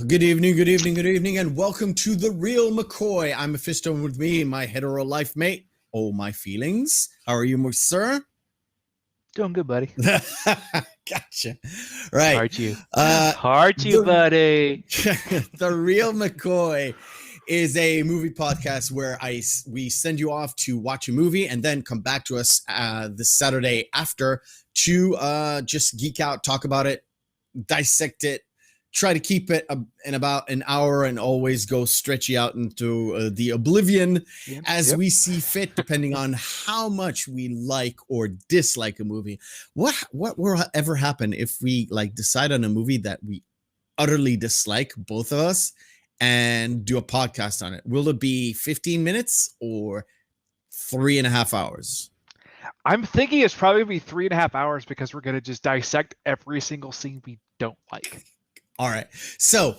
Good evening, and welcome to The Real McCoy. I'm Mephisto, and with me, my hetero life mate. Oh, my feelings. How are you, sir? Doing good, buddy. Gotcha. Right. Heart you, buddy. The Real McCoy is a movie podcast where we send you off to watch a movie and then come back to us this Saturday after to just geek out, talk about it, dissect it, try to keep it in about an hour and always go stretchy out into the oblivion as we see fit, depending on how much we like or dislike a movie. What will ever happen if we decide on a movie that we utterly dislike, both of us, and do a podcast on it? Will it be 15 minutes or 3.5 hours? I'm thinking it's probably going to be 3.5 hours because we're going to just dissect every single scene we don't like. All right. So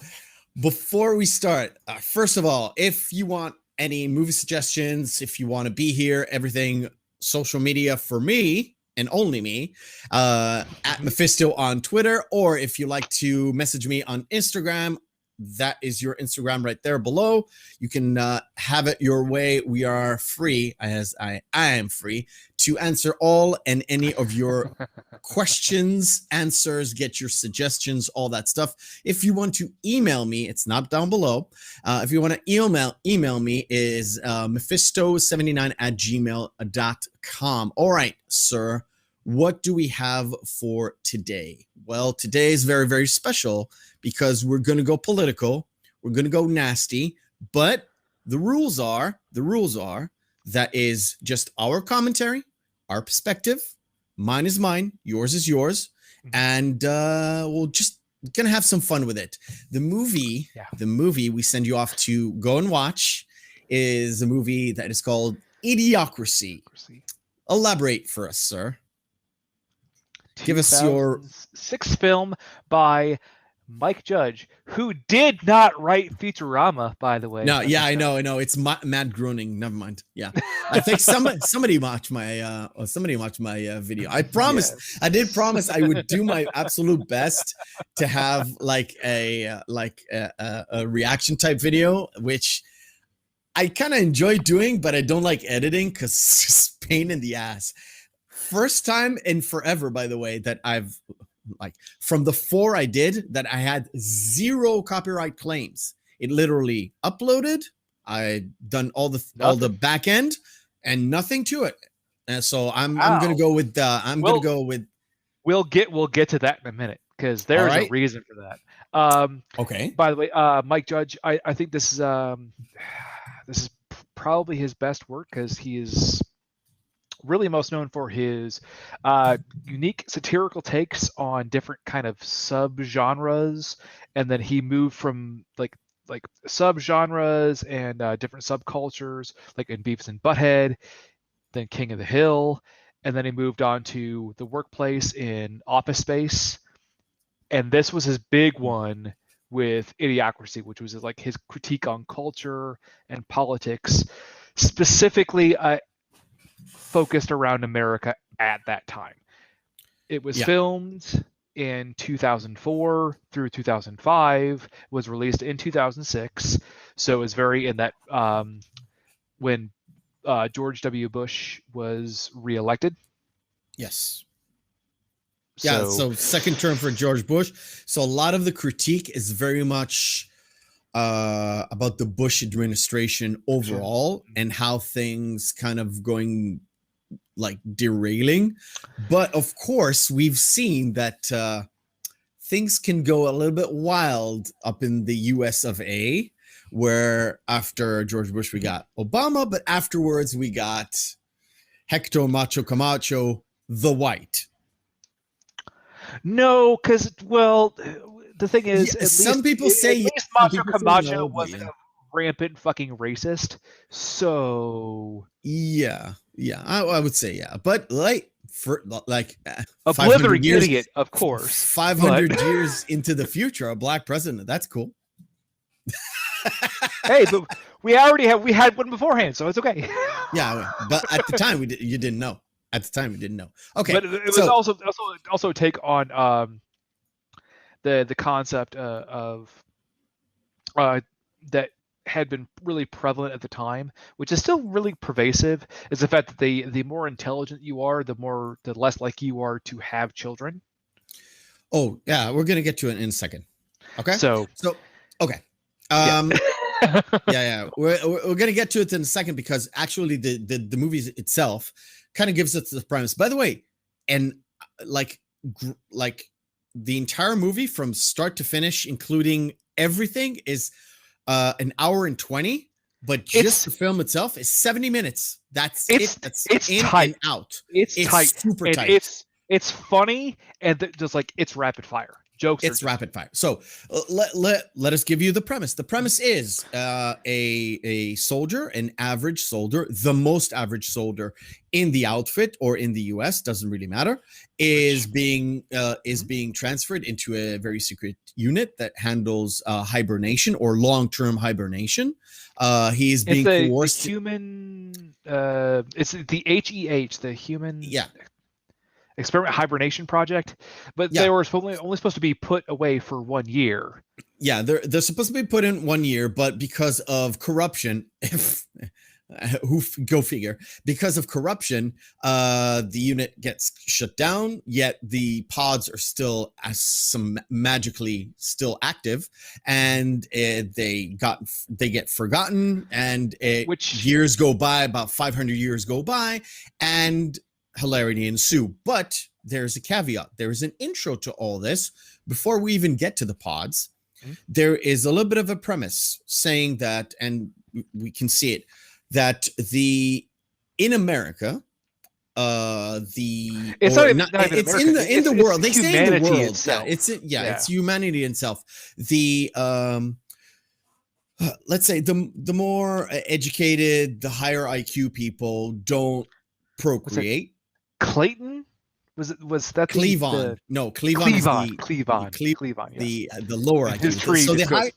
before we start, first of all, if you want any movie suggestions, if you want to be here, everything social media for me and only me, at Mephisto on Twitter, or if you like to message me on Instagram, that is your Instagram right there below. You can have it your way. We are free, as I am free, to answer all and any of your questions, answers, get your suggestions, all that stuff. If you want to email me, it's not down below. If you want to email me is mephisto79@gmail.com. All right, sir. What do we have for today? Well, today is very, very special because we're going to go political. We're going to go nasty. But the rules are that is just our commentary, our perspective. Mine is mine. Yours is yours. And we'll just going to have some fun with it. The movie we send you off to go and watch is a movie that is called Idiocracy. Elaborate for us, sir. Give us your 2006 film by Mike Judge, who did not write Futurama, by the way. No, yeah, I know. It's Matt Groening. Never mind. Yeah, I think somebody watched my video. I promised, I did promise I would do my absolute best to have like a reaction type video, which I kind of enjoy doing, but I don't like editing because it's just pain in the ass. First time in forever, by the way, that I've like from the 4 I did that I had 0 copyright claims. It literally uploaded. I done all the back end and nothing to it. And so I'm gonna go with We'll get to that in a minute because there's a reason for that. Okay. By the way, Mike Judge, I think this is probably his best work because he is really most known for his unique satirical takes on different kind of subgenres, and then he moved from like subgenres and different subcultures, like in Beavis and Butthead, then King of the Hill, and then he moved on to the workplace in Office Space, and this was his big one with Idiocracy, which was like his critique on culture and politics, specifically focused around America at that time. It was filmed in 2004 through 2005, was released in 2006, so it was very in that when George W. Bush was reelected. Yes. Yeah, so second term for George Bush. So a lot of the critique is very much about the Bush administration overall and how things kind of going like derailing. But of course, we've seen that things can go a little bit wild up in the US of A, where after George Bush, we got Obama, but afterwards we got Hector Macho Camacho, the White. No, because, well, the thing is, some people say Macho Camacho wasn't a rampant fucking racist. So yeah, I would say but like for like a blithering idiot, of course. 500 years into the future, a black president. That's cool. Hey, but we had one beforehand, so it's okay. Yeah, but at the time you didn't know. At the time, we didn't know. Okay, but it was also a take on the concept of that had been really prevalent at the time, which is still really pervasive, is the fact that the more intelligent you are, the less likely you are to have children. Oh yeah, we're gonna get to it in a second. Okay. So okay. Yeah. We're gonna get to it in a second because actually the movie itself kind of gives us the premise. By the way, and like the entire movie from start to finish, including everything, is an hour and 20. But just the film itself is 70 minutes. That's it. It's in tight. And out. It's tight. Super tight. It's funny and just like it's rapid fire. Jokes. It's rapid fire. So let us give you the premise. The premise is a soldier, an average soldier, the most average soldier in the outfit or in the US, doesn't really matter, is being transferred into a very secret unit that handles hibernation or long-term hibernation. He's being coerced. The human. It's the HEH, the human. Yeah. Experiment Hibernation Project, but they were only supposed to be put away for 1 year. Yeah, they're supposed to be put in 1 year, but because of corruption, go figure, because of corruption, the unit gets shut down, yet the pods are still magically still active, and they get forgotten, and years go by, about 500 years go by, and hilarity ensue. But there's a caveat. There is an intro to all this before we even get to the pods. There is a little bit of a premise saying that, and we can see it, that in America, it's in the world. They say in the world. Itself. It's humanity itself. The let's say the more educated, the higher IQ people don't procreate. Clayton Was that Cleavon. No, Cleavon is Cleavon, yes. the lower And his IQ. tree So just goes.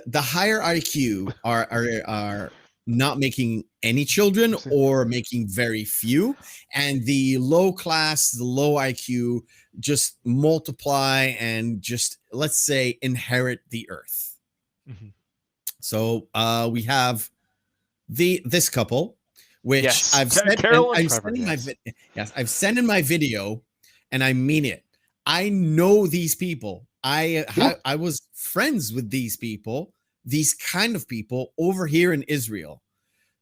the higher IQ are not making any children or making very few, and the low class, the low IQ just multiply and just, let's say, inherit the earth. Mhm. So we have this couple, which Yes. I've said, Carol and I'm Trevor, sending yes. yes, I've sent in my video, and I mean it. I know these people. Yeah. I was friends with these people, these kind of people over here in Israel.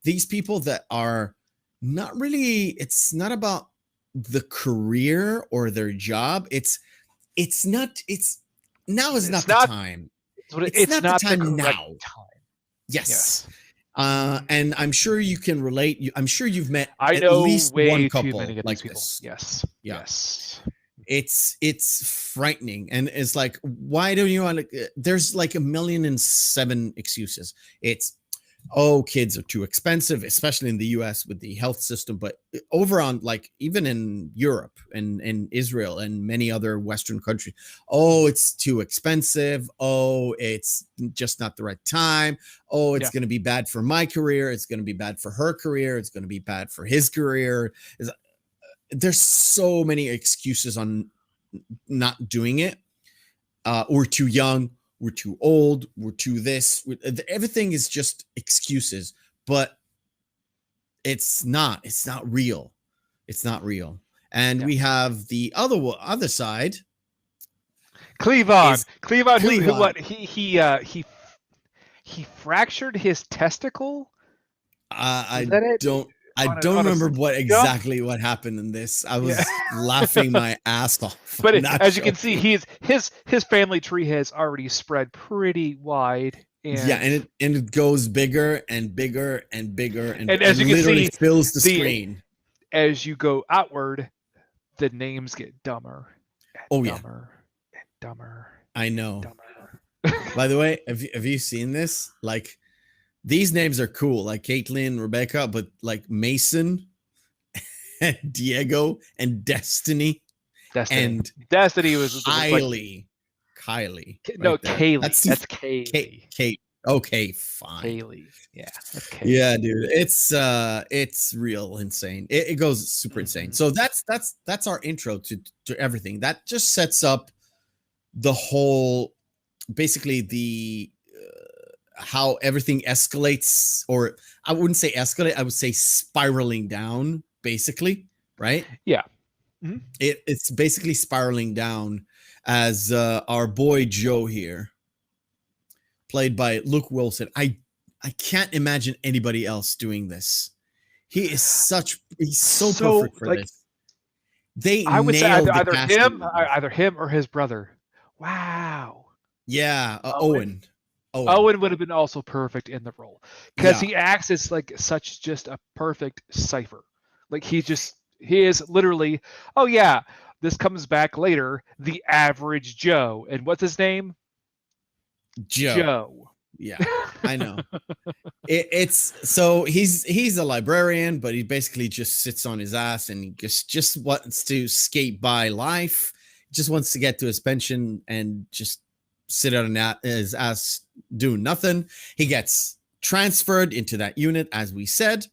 These people that are not really. It's not about the career or their job. It's not. It's now is not It's the not. time. It's It's not the not the time correct now. time. Yes. Yes. And I'm sure you can relate. I'm sure you've met I at know least way one too couple many of like these people. this. Yes. Yeah. Yes. It's frightening, and it's like, why don't you want to? There's like 1,000,007 excuses. It's, oh, kids are too expensive, especially in the US with the health system, but over on, like, even in Europe and in Israel and many other Western countries, oh, it's too expensive. Oh, it's just not the right time. Oh, it's Yeah. going to be bad for my career. It's going to be bad for her career. It's going to be bad for his career. There's so many excuses on not doing it. We're too young, we're too old, we're too this. Everything is just excuses, but it's not real. It's not real. And we have the other side. Cleavon, who Cleavon. what he fractured his testicle. I that it? don't remember what happened in this. I was laughing my ass off. But as you can see, his family tree has already spread pretty wide. And it goes bigger and bigger and bigger, and as you can see, fills the screen. As you go outward, the names get dumber. And dumber and dumber. I know. Dumber. By the way, have you seen this? Like, these names are cool, like Caitlin, Rebecca, but like Mason, and Diego, and Destiny. And Destiny was Kylie. No, Kaylee. That's Kaylee. Kate. Okay, fine. Kaylee. Yeah, that's Kaylee. Yeah, dude. It's real insane. It goes super insane. So that's our intro to everything. That just sets up the whole, basically the how everything escalates, or I wouldn't say escalate, I would say spiraling down, basically, right? Yeah. Mm-hmm. It's basically spiraling down as our boy Joe here, played by Luke Wilson. I can't imagine anybody else doing this. He's so perfect for this. I would say either him or his brother. Wow. Yeah, Owen. Owen would have been also perfect in the role, because he acts as like such just a perfect cipher. Like he is literally, oh yeah, this comes back later, the average Joe. And what's his name? Joe. Yeah, I know. It's so he's a librarian, but he basically just sits on his ass and he just wants to skate by life. Just wants to get to his pension and just sit on his ass doing nothing. He gets transferred into that unit, as we said.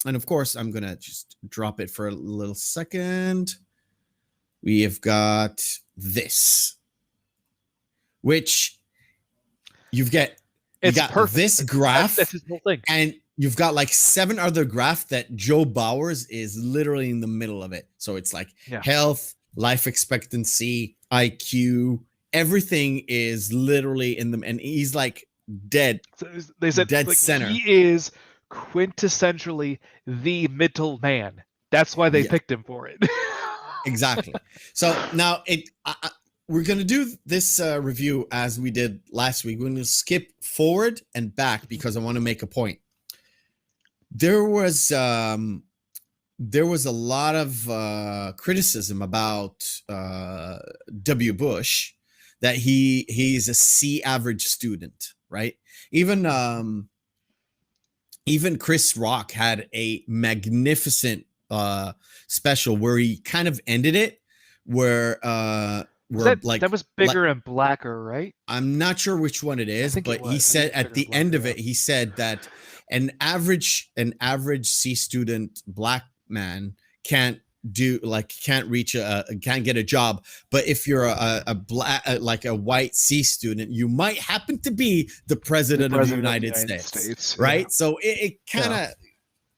And of course, I'm going to just drop it for a little second. We have got this, which you got perfect. This graph. That's his whole thing. And you've got like 7 other graphs that Joe Bowers is literally in the middle of it. So it's like health, life expectancy, IQ, everything is literally in them, and he's like dead. So they said dead center. He is quintessentially the middle man. That's why they picked him for it. Exactly. So now we're gonna do this review as we did last week. We're gonna skip forward and back because I want to make a point. There was a lot of criticism about W. Bush, that he's a C average student, right? Even Chris Rock had a magnificent special where he kind of ended it, where that was bigger and blacker, right? I'm not sure which one it is, but he said at the end of it, he said that an average C student black man can't reach can't get a job, but if you're a black like a white C student, you might happen to be the president of the United States, right? Yeah. So it kind of,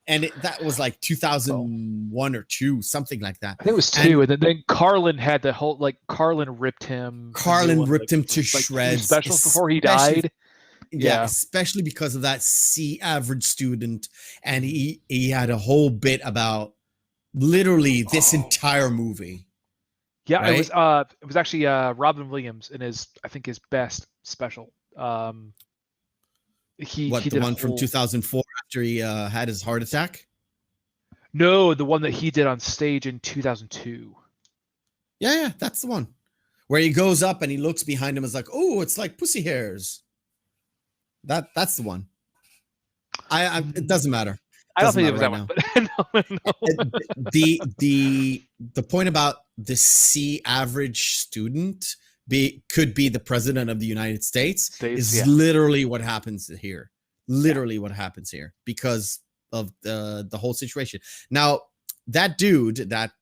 and that was like 2001 or 2, something like that. I think it was 2, and then Carlin had the whole, like, Carlin ripped him to shreds specials before he died. Yeah, especially because of that C average student, and he had a whole bit about literally this entire movie. Yeah, right? It was actually Robin Williams in his best special. He the did one from 2004 after he had his heart attack? No, the one that he did on stage in 2002. Yeah, that's the one where he goes up and he looks behind him and is like, oh, it's like pussy hairs. That's the one. It doesn't matter. I don't think it was that one, but no. The point about the C average student could be the president of the United States is literally what happens here. Literally what happens here because of the whole situation. Now, that dude, that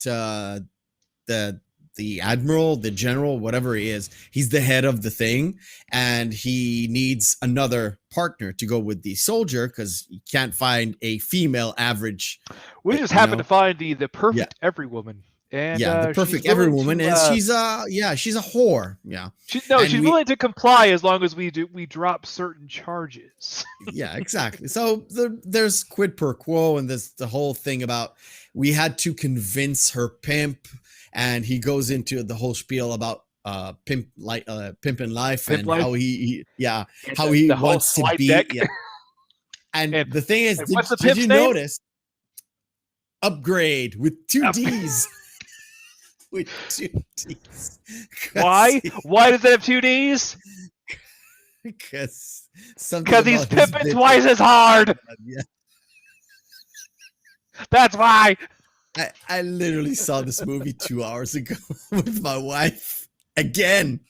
the admiral, the general, whatever he is, he's the head of the thing, and he needs another partner to go with the soldier because he can't find a female average. We just happen to find the perfect every woman. And the perfect every woman is she's a whore. Yeah. She's willing to comply as long as we drop certain charges. Yeah, exactly. So there's quid pro quo, and there's the whole thing about we had to convince her pimp. And he goes into the whole spiel about pimp in life and how he wants to be. Yeah. And the thing is, did you notice? Upgrade with 2 D's. With 2 D's. Why? Why does it have 2 D's? Because he's pimping twice as hard. Yeah. That's why. I literally saw this movie 2 hours ago with my wife again.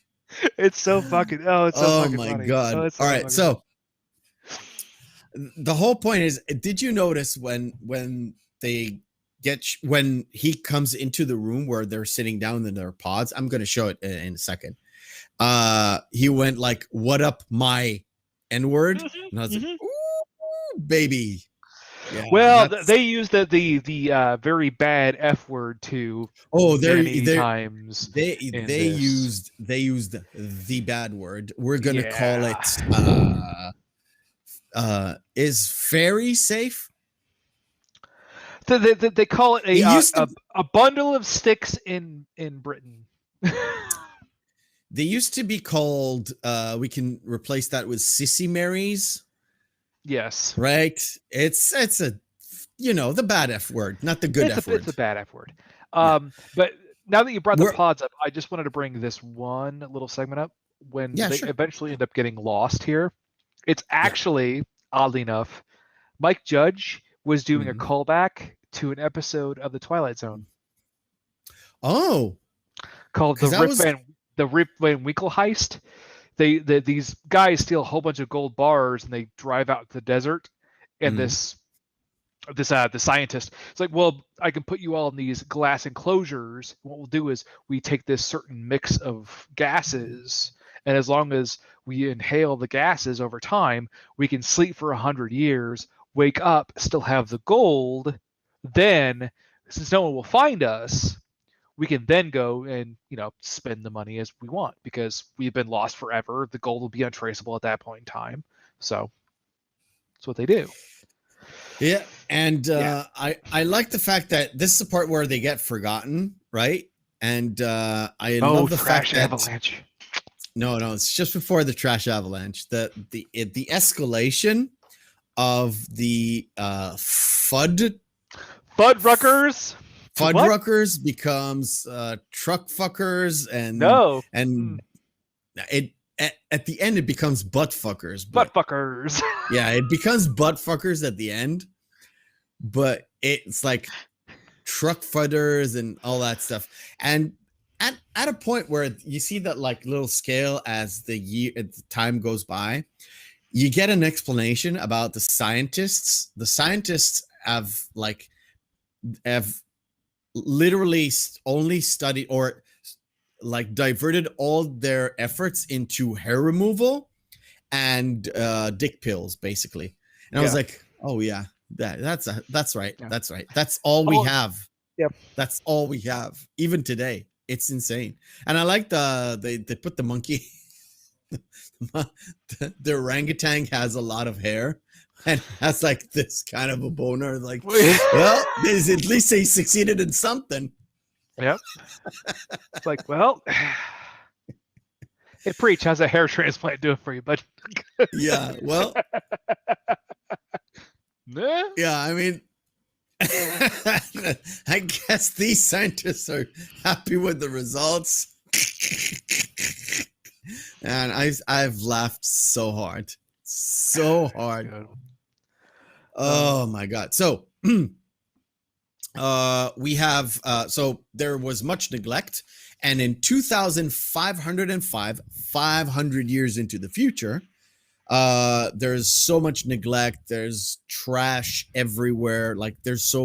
It's so fucking fucking my funny. God. All right, so the whole point is, did you notice when he comes into the room where they're sitting down in their pods? I'm going to show it in a second. He went like, "What up, my N-word?" And I was like, "Ooh, baby." Yeah, well, they used the very bad F word too. Times. They used the bad word. We're gonna call it. Is fairy safe? They call it a bundle of sticks in Britain. They used to be called. We can replace that with Sissy Marys. Yes. Right. It's a, the bad F word, not the good F word. It's a bad F word. But now that you brought the pods up, I just wanted to bring this one little segment up when they eventually end up getting lost here. It's actually, oddly enough, Mike Judge was doing a callback to an episode of The Twilight Zone. Oh. Called the Rip Van Winkle heist. These guys steal a whole bunch of gold bars and they drive out to the desert, and the scientist, it's like, well, I can put you all in these glass enclosures. What we'll do is we take this certain mix of gases, and as long as we inhale the gases over time, we can sleep for 100 years, wake up, still have the gold. Then, since no one will find us, we can then go and, spend the money as we want because we've been lost forever. The gold will be untraceable at that point in time. So that's what they do. Yeah. And I like the fact that this is the part where they get forgotten, right? And I love the fact that avalanche. No, it's just before the trash avalanche. The escalation of the Fuddruckers. Fuddruckers becomes truck fuckers, and it at the end it becomes butt fuckers. Butt fuckers. Yeah, it becomes butt fuckers at the end, but it's like truck fighters and all that stuff. And at a point where you see that like little scale as the time goes by, you get an explanation about the scientists. The scientists have literally only studied or like diverted all their efforts into hair removal and dick pills, basically. And I was like, oh yeah, that's right. Yeah. That's right. That's all we have. Yep. That's all we have. Even today. It's insane. And I like they put the monkey the orangutan has a lot of hair and has like this kind of a boner. Like, well, at least they succeeded in something. Yep. It's like, well, hey, preach, how's a hair transplant doing for you, bud? Yeah, well, yeah, I mean, I guess these scientists are happy with the results. And I've laughed so hard. Oh my God. So we have so there was much neglect, and in 2505, 500 years into the future, there's so much neglect, there's trash everywhere, like there's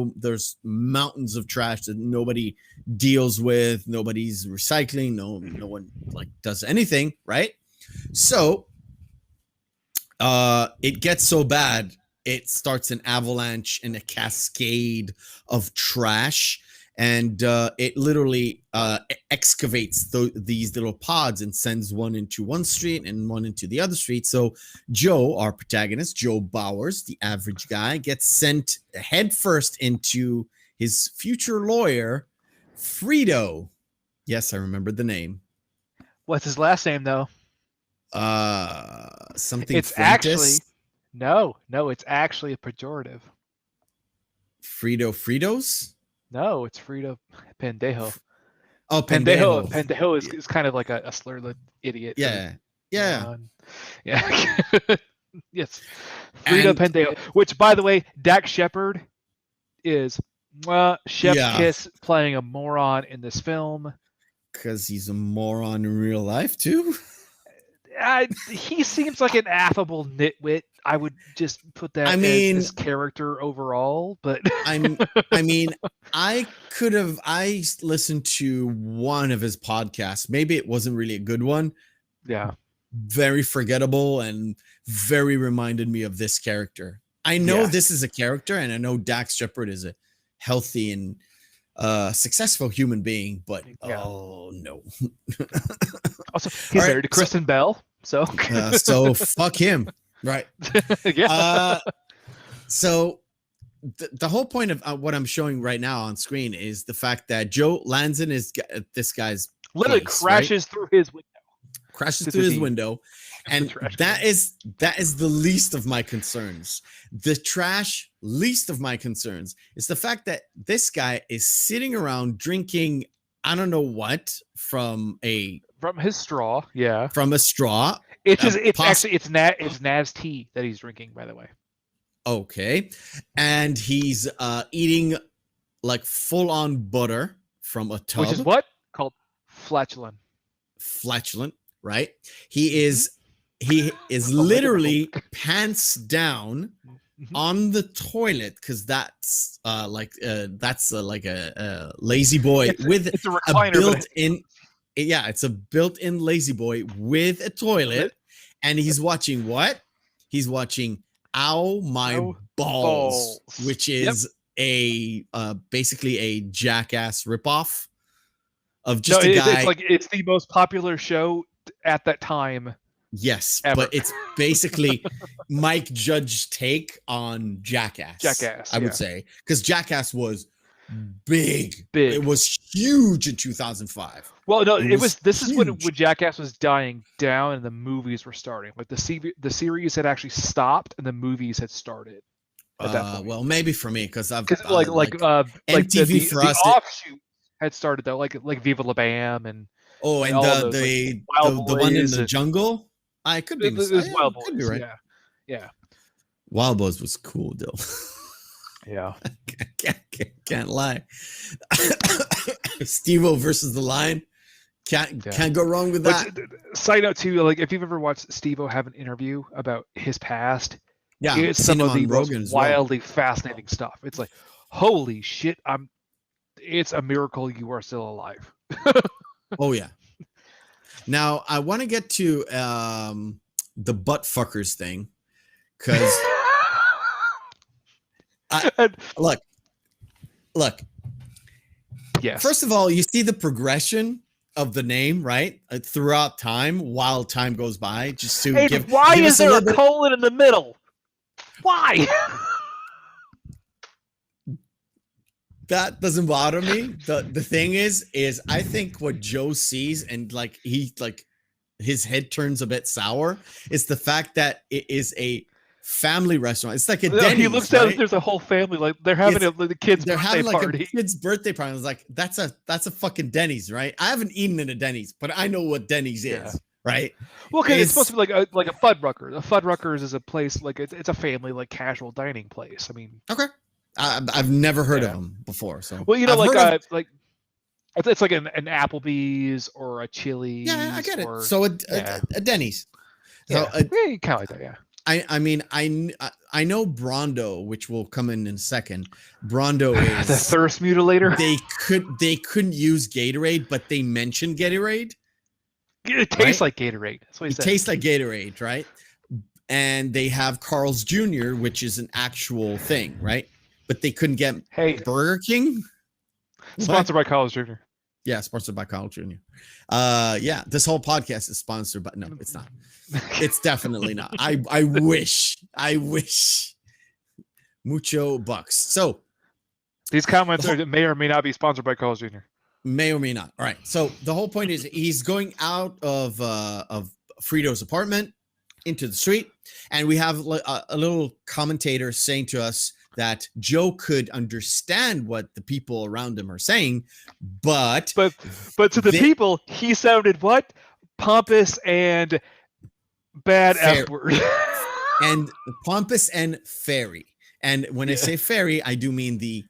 mountains of trash that nobody deals with, nobody's recycling, no one like does anything, right? So it gets so bad, it starts an avalanche and a cascade of trash, and it literally excavates these little pods and sends one into one street and one into the other street. So Joe, our protagonist, Joe Bowers, the average guy, gets sent headfirst into his future lawyer, Frito. Yes, I remember the name. What's his last name, though? Something. It's Frentis. Actually no, it's actually a pejorative. Fritos? No, it's Frito Pendejo. Oh, Pendejo. Pendejo is kind of like a slurred idiot. Yeah. Yeah. Yes. Frito Pendejo. Which, by the way, Dax Shepard is Chef Kiss playing a moron in this film. Because he's a moron in real life, too? He seems like an affable nitwit. I would just put that as his character overall, but I listened to one of his podcasts. Maybe it wasn't really a good one. Yeah. Very forgettable and very reminded me of this character. I know this is a character, and I know Dax Shepard is a healthy and successful human being, but oh no. Also, he's married to Kristen Bell, so so fuck him. Right. Yeah. So the whole point of what I'm showing right now on screen is the fact that Joe lands in this guy's literally place, crashes through his window. Crashes through his window. And that is the least of my concerns. The trash least of my concerns is the fact that this guy is sitting around drinking I don't know what from his straw. Yeah. From a straw. It's Naz tea that he's drinking, by the way. Okay. And he's eating like full on butter from a tub. Which is what? Called flatulent. Flatulent, right? He is literally pants down on the toilet, because that's like a lazy boy with it's a recliner, built-in. Yeah, it's a built-in lazy boy with a toilet, and he's watching what? He's watching Ow My Balls, which is a basically a Jackass ripoff of just a guy. It's the most popular show at that time. Yes, ever. But it's basically Mike Judge's take on Jackass. I would say, because Jackass was big. It was huge in 2005. Well, no, this is when Jackass was dying down and the movies were starting. Like the series had actually stopped and the movies had started at that point. Well, maybe for me, because MTV for us, the offshoot had started though, like Viva La Bam and the one in the jungle. I could be. It was Wild Boys, could be right. Yeah. Wild Boys was cool, though. Yeah. Can't lie. Steve-O versus the Lion. Can't go wrong with that. Side note too, like if you've ever watched Steve-O have an interview about his past, Yeah, it's some of the most wildly fascinating stuff. It's like, holy shit, it's a miracle you are still alive. Oh yeah. Now I want to get to the butt fuckers thing, because look. Yes. First of all, you see the progression of the name, right? Throughout time, while time goes by, just to give. Why is there a colon in the middle? Why? That doesn't bother me. The thing is I think what Joe sees, and like his head turns a bit sour, is the fact that it is a family restaurant. It's like a Denny's. He looks down, there's a whole family, like they're having the kids' birthday party. A kid's birthday party. I was like, that's a fucking Denny's, right? I haven't eaten in a Denny's, but I know what Denny's is, right? Well, because it's supposed to be like a Fuddruckers. A Fuddruckers is a place like it's a family, like casual dining place. I mean, okay, I've never heard of them before. So well, it's like an Applebee's or a Chili's. Yeah, I get it. So a Denny's. So kind of like that. Yeah. I mean, I know Brondo, which will come in a second. Brondo is the thirst mutilator. They couldn't use Gatorade, but they mentioned Gatorade. It tastes like Gatorade. That's what he said. It tastes like Gatorade, right? And they have Carl's Jr., which is an actual thing, right? But they couldn't get Burger King. Sponsored by Carl's Jr. Yeah, sponsored by Carl's Jr. Yeah, this whole podcast is sponsored, but no, it's not. It's definitely not. I wish. Mucho bucks. So these comments may or may not be sponsored by Carl's Jr. May or may not. All right. So the whole point is he's going out of Frito's apartment into the street, and we have a little commentator saying to us that Joe could understand what the people around him are saying, but to the people he sounded what? Pompous and bad F word. And pompous and fairy. And when I say fairy, I do mean the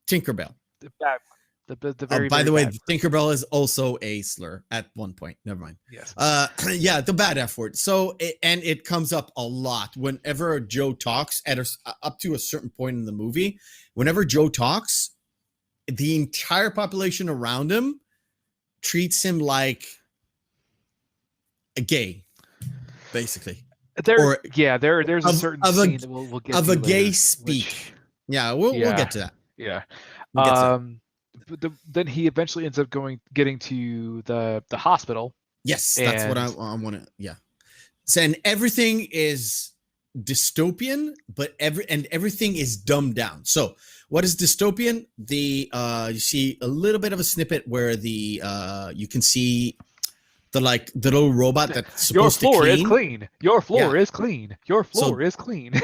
Tinkerbell. The bad one. The very, by the way, Tinkerbell is also a slur at one point. Never mind. Yes. Yeah, the bad F word. So, it comes up a lot whenever Joe talks up to a certain point in the movie. Whenever Joe talks, the entire population around him treats him like a gay, basically. There's a certain scene that we'll get of to a later, gay speak. We'll get to that. Yeah. Then he eventually ends up getting to the hospital. Yes, that's what I want to. Yeah. So, and everything is dystopian, but everything is dumbed down. So, what is dystopian? You see a little bit of a snippet where you can see the little robot that's supposed to clean. Your floor is clean. Your floor is clean. Your floor is clean.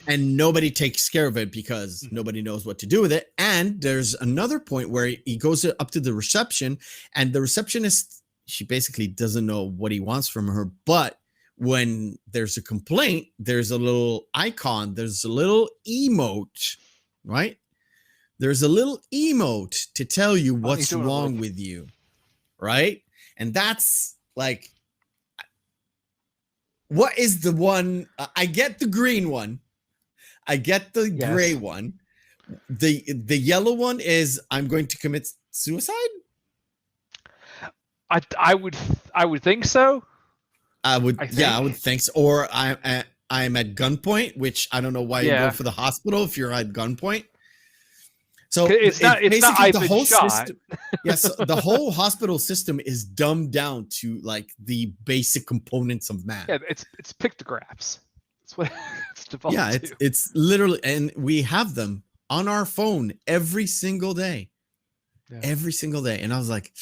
And nobody takes care of it because nobody knows what to do with it. And there's another point where he goes up to the reception, and the receptionist, she basically doesn't know what he wants from her. But when there's a complaint, there's a little icon, there's a little emote, right? There's a little emote to tell you what's wrong with you, right? And that's like, what is the one? I get the green one. I get the gray one. The yellow one is, I'm going to commit suicide. I would think so. I would think so. Or I'm at gunpoint, which I don't know why you go for the hospital if you're at gunpoint. So it's not the whole system. Yes, the whole hospital system is dumbed down to like the basic components of man. Yeah, it's pictographs. That's what it's developed. Yeah, it's literally, and we have them on our phone every single day. Yeah. Every single day. And I was like,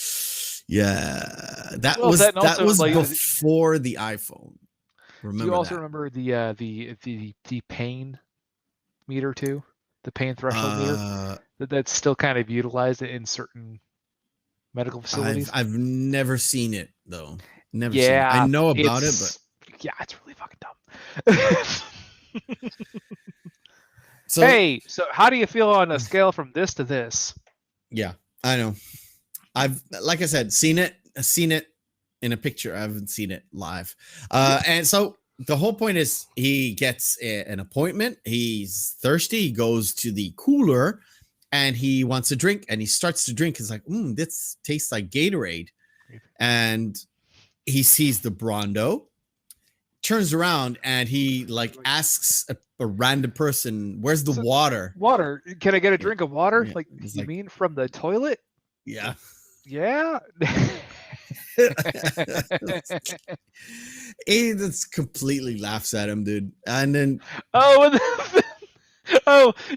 that was like, before the iPhone. Remember? Do you also remember the pain meter too? The pain threshold meter that's still kind of utilized in certain medical facilities. I've never seen it though. Never seen it. I know about it, but it's really fucking dumb. So Hey, so how do you feel on a scale from this to this? yeah, I know. I've, like I said, seen it in a picture. I haven't seen it live. And so the whole point is he gets an appointment. He's thirsty. He goes to the cooler and he wants a drink, and he starts to drink. He's like, this tastes like Gatorade. And he sees the Brondo, turns around, and he like asks a random person, where's the water? Water. Can I get a drink of water? Yeah. Like, He's you like, mean from the toilet? yeah. Yeah. He just completely laughs at him, dude. And then oh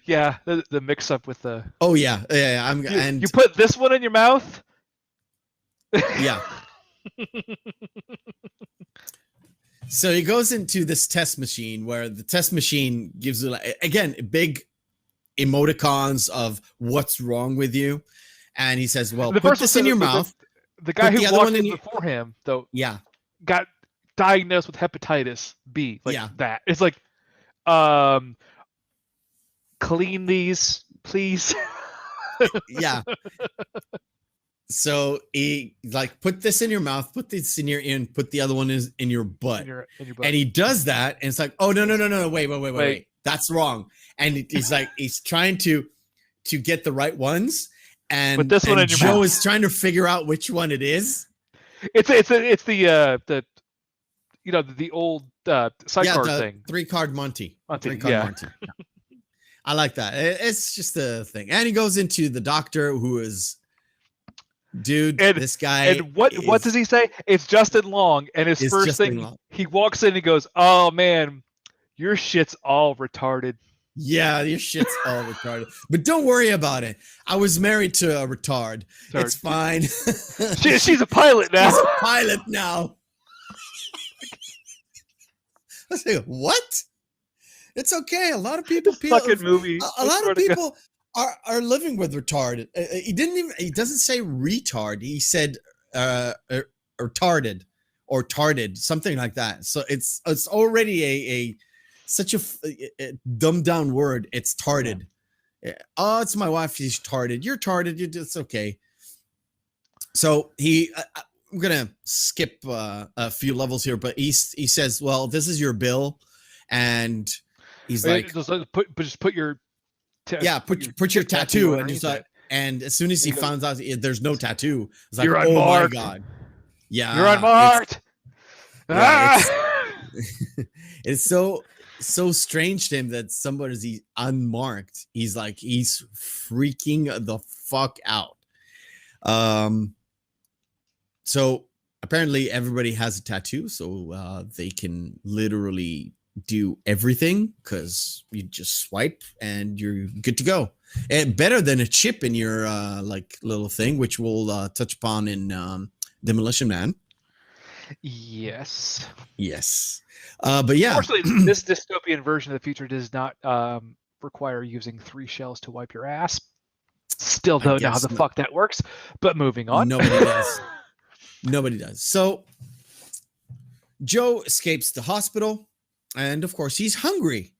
yeah, the mix up with the and you put this one in your mouth. yeah. So he goes into this test machine where the test machine gives you, again, big emoticons of what's wrong with you, and he says, well, put this in your mouth. The guy who other walked one in before him, though, got diagnosed with hepatitis B. That. It's like, clean these, please. Yeah. So he like, put this in your mouth, put this in your ear, and put the other one in your butt. In your butt. And he does that, and it's like, oh no, wait. That's wrong. And he's like, he's trying to get the right ones. And, put this one in your Joe mouth. is trying to figure out which one it is. It's the the old sidecar thing. 3-card Monty. Monty. Monty. I like that. It's just a thing. And he goes into the doctor, who is, dude, this guy. And what does he say? It's Justin Long. And his first Justin thing, Long. he walks in and he goes, "Oh man, your shit's all retarded." Yeah, your shit's all retarded. But don't worry about it. I was married to a retard. It's fine. She's a pilot now. She's a pilot now. I say, what? It's okay. A lot of people fucking movie. A lot of people are living with retarded. He doesn't say retard. He said retarded or tarded, something like that. So it's already such a dumbed down word. It's tarded. Yeah. Oh, it's my wife. She's tarded. You're tarded. It's okay. So I'm gonna skip a few levels here, but he says, well, this is your bill, and he's like, just put your put your tattoo, and he's like, and as soon as he finds out there's no tattoo, it's like, you're oh unmarked. my god, yeah, you're unmarked. It's so strange to him that somebody's unmarked. He's freaking the fuck out. So apparently everybody has a tattoo, so they can literally do everything, because you just swipe and you're good to go. And better than a chip in your little thing, which we'll touch upon in Demolition Man. Yes. But yeah, unfortunately, this dystopian version of the future does not require using 3 shells to wipe your ass. Still don't know how the fuck that works, but moving on. Nobody does. So Joe escapes the hospital, and of course he's hungry,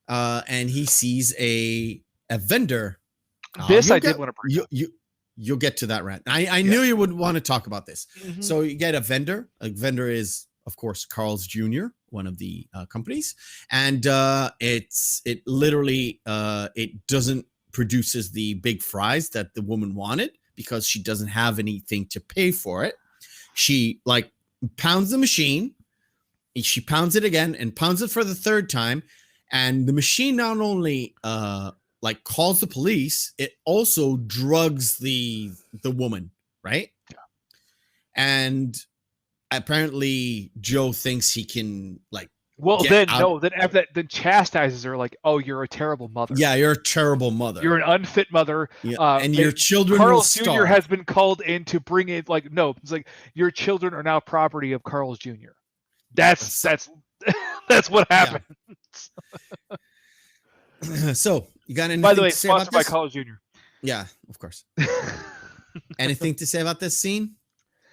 and he sees a vendor. This I did want to bring up. You'll get to that, Rant. I knew you would want to talk about this. Mm-hmm. So you get a vendor. A vendor is, of course, Carl's Jr., one of the companies, and it literally it doesn't produces the big fries that the woman wanted because she doesn't have anything to pay for it. She pounds the machine. She pounds it again and pounds it for the 3rd time, and the machine not only calls the police, it also drugs the woman, right? Yeah. And apparently Joe thinks he can then after that, then chastises her oh, you're a terrible mother. Yeah, you're a terrible mother. You're an unfit mother. Yeah. And your children will starve. Carl's Jr. has been called in to bring it no, it's your children are now property of Carl's Jr. That's what happened. Yeah. So you got anything? By the way, to say sponsored by Carl's Jr. Yeah, of course. Anything to say about this scene?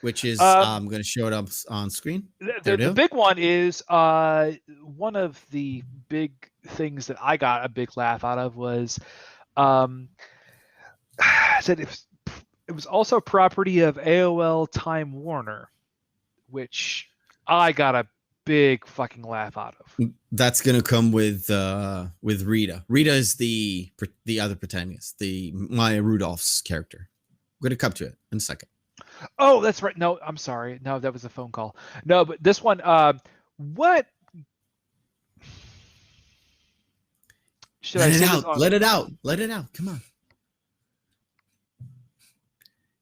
which is I'm going to show it up on screen. The big one is one of the big things that I got a big laugh out of was said it was also property of AOL Time Warner, which I got a big fucking laugh out of. That's gonna come with Rita. Rita is the other protagonist, the Maya Rudolph's character. I'm gonna come to it in a second. Oh, that's right. No, I'm sorry. No, that was a phone call. No, but this one, what should Let I it say? out. Let it out. Let it out. Come on.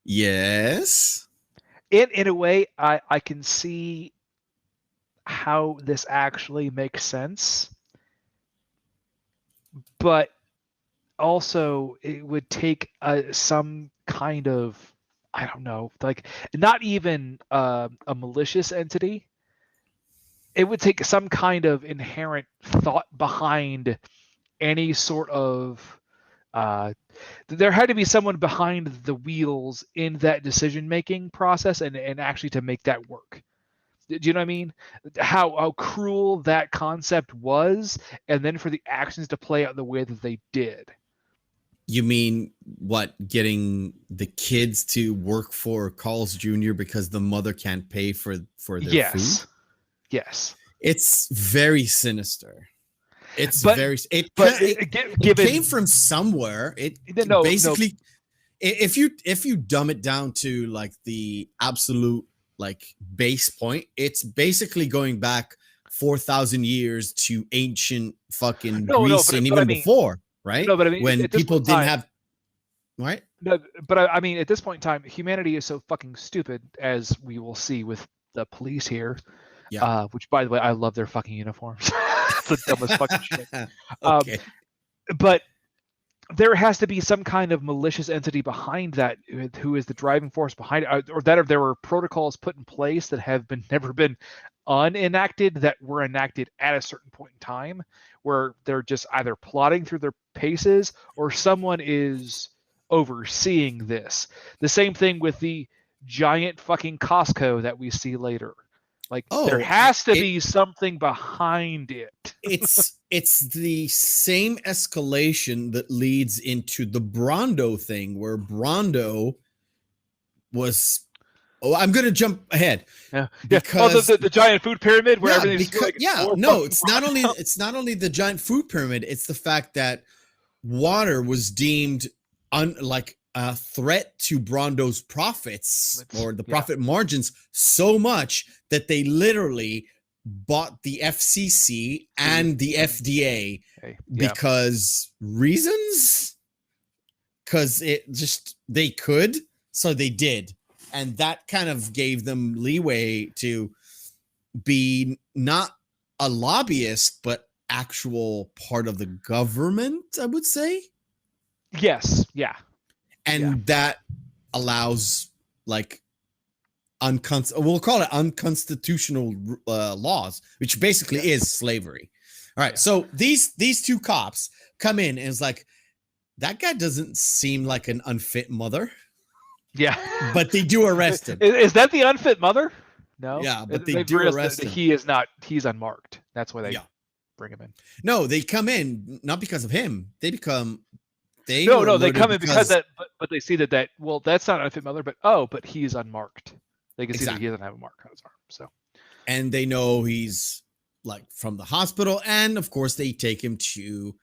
Yes. In a way, I can see how this actually makes sense, but also it would take some kind of, I don't know, like not even a malicious entity. It would take some kind of inherent thought behind any sort of there had to be someone behind the wheels in that decision-making process and actually to make that work. Do you know what I mean? How cruel that concept was, and then for the actions to play out the way that they did. You mean what? Getting the kids to work for Carl's Jr. because the mother can't pay for their food? Yes. It's very sinister. It came from somewhere. Basically, if you dumb it down to like the absolute like base point, it's basically going back 4,000 years to ancient fucking Greece and even before, right? No, but I mean, when people didn't have, right? No, but I mean, at this point in time, humanity is so fucking stupid, as we will see with the police here. Yeah. Which, by the way, I love their fucking uniforms. It's the dumbest fucking shit. Okay. But there has to be some kind of malicious entity behind that, who is the driving force behind it, or that if there were protocols put in place that have never been unenacted, that were enacted at a certain point in time, where they're just either plotting through their paces or someone is overseeing this. The same thing with the giant fucking Costco that we see later. Like, there has to be something behind it. It's the same escalation that leads into the Brondo thing, where Brondo was. Oh, I'm going to jump ahead. Yeah. Because the giant food pyramid where everything's it's not only the giant food pyramid. It's the fact that water was deemed like a threat to Brondo's profits or the profit margins so much that they literally bought the FCC and the FDA because reasons, because they could, so they did. And that kind of gave them leeway to be not a lobbyist, but actual part of the government, I would say. Yes. Yeah. And that allows like we'll call it unconstitutional laws, which basically is slavery. All right. So these two cops come in and it's like, that guy doesn't seem like an unfit mother. Yeah. But they do arrest him. Is that the unfit mother? No. Yeah, but they do arrest him. He is not. He's unmarked. That's why they bring him in. No, they come in not because of him. They become. They come in because that. But they see that well, that's not an unfit mother. But he's unmarked. They can see that he doesn't have a mark on his arm. So. And they know he's like from the hospital, and of course they take him to.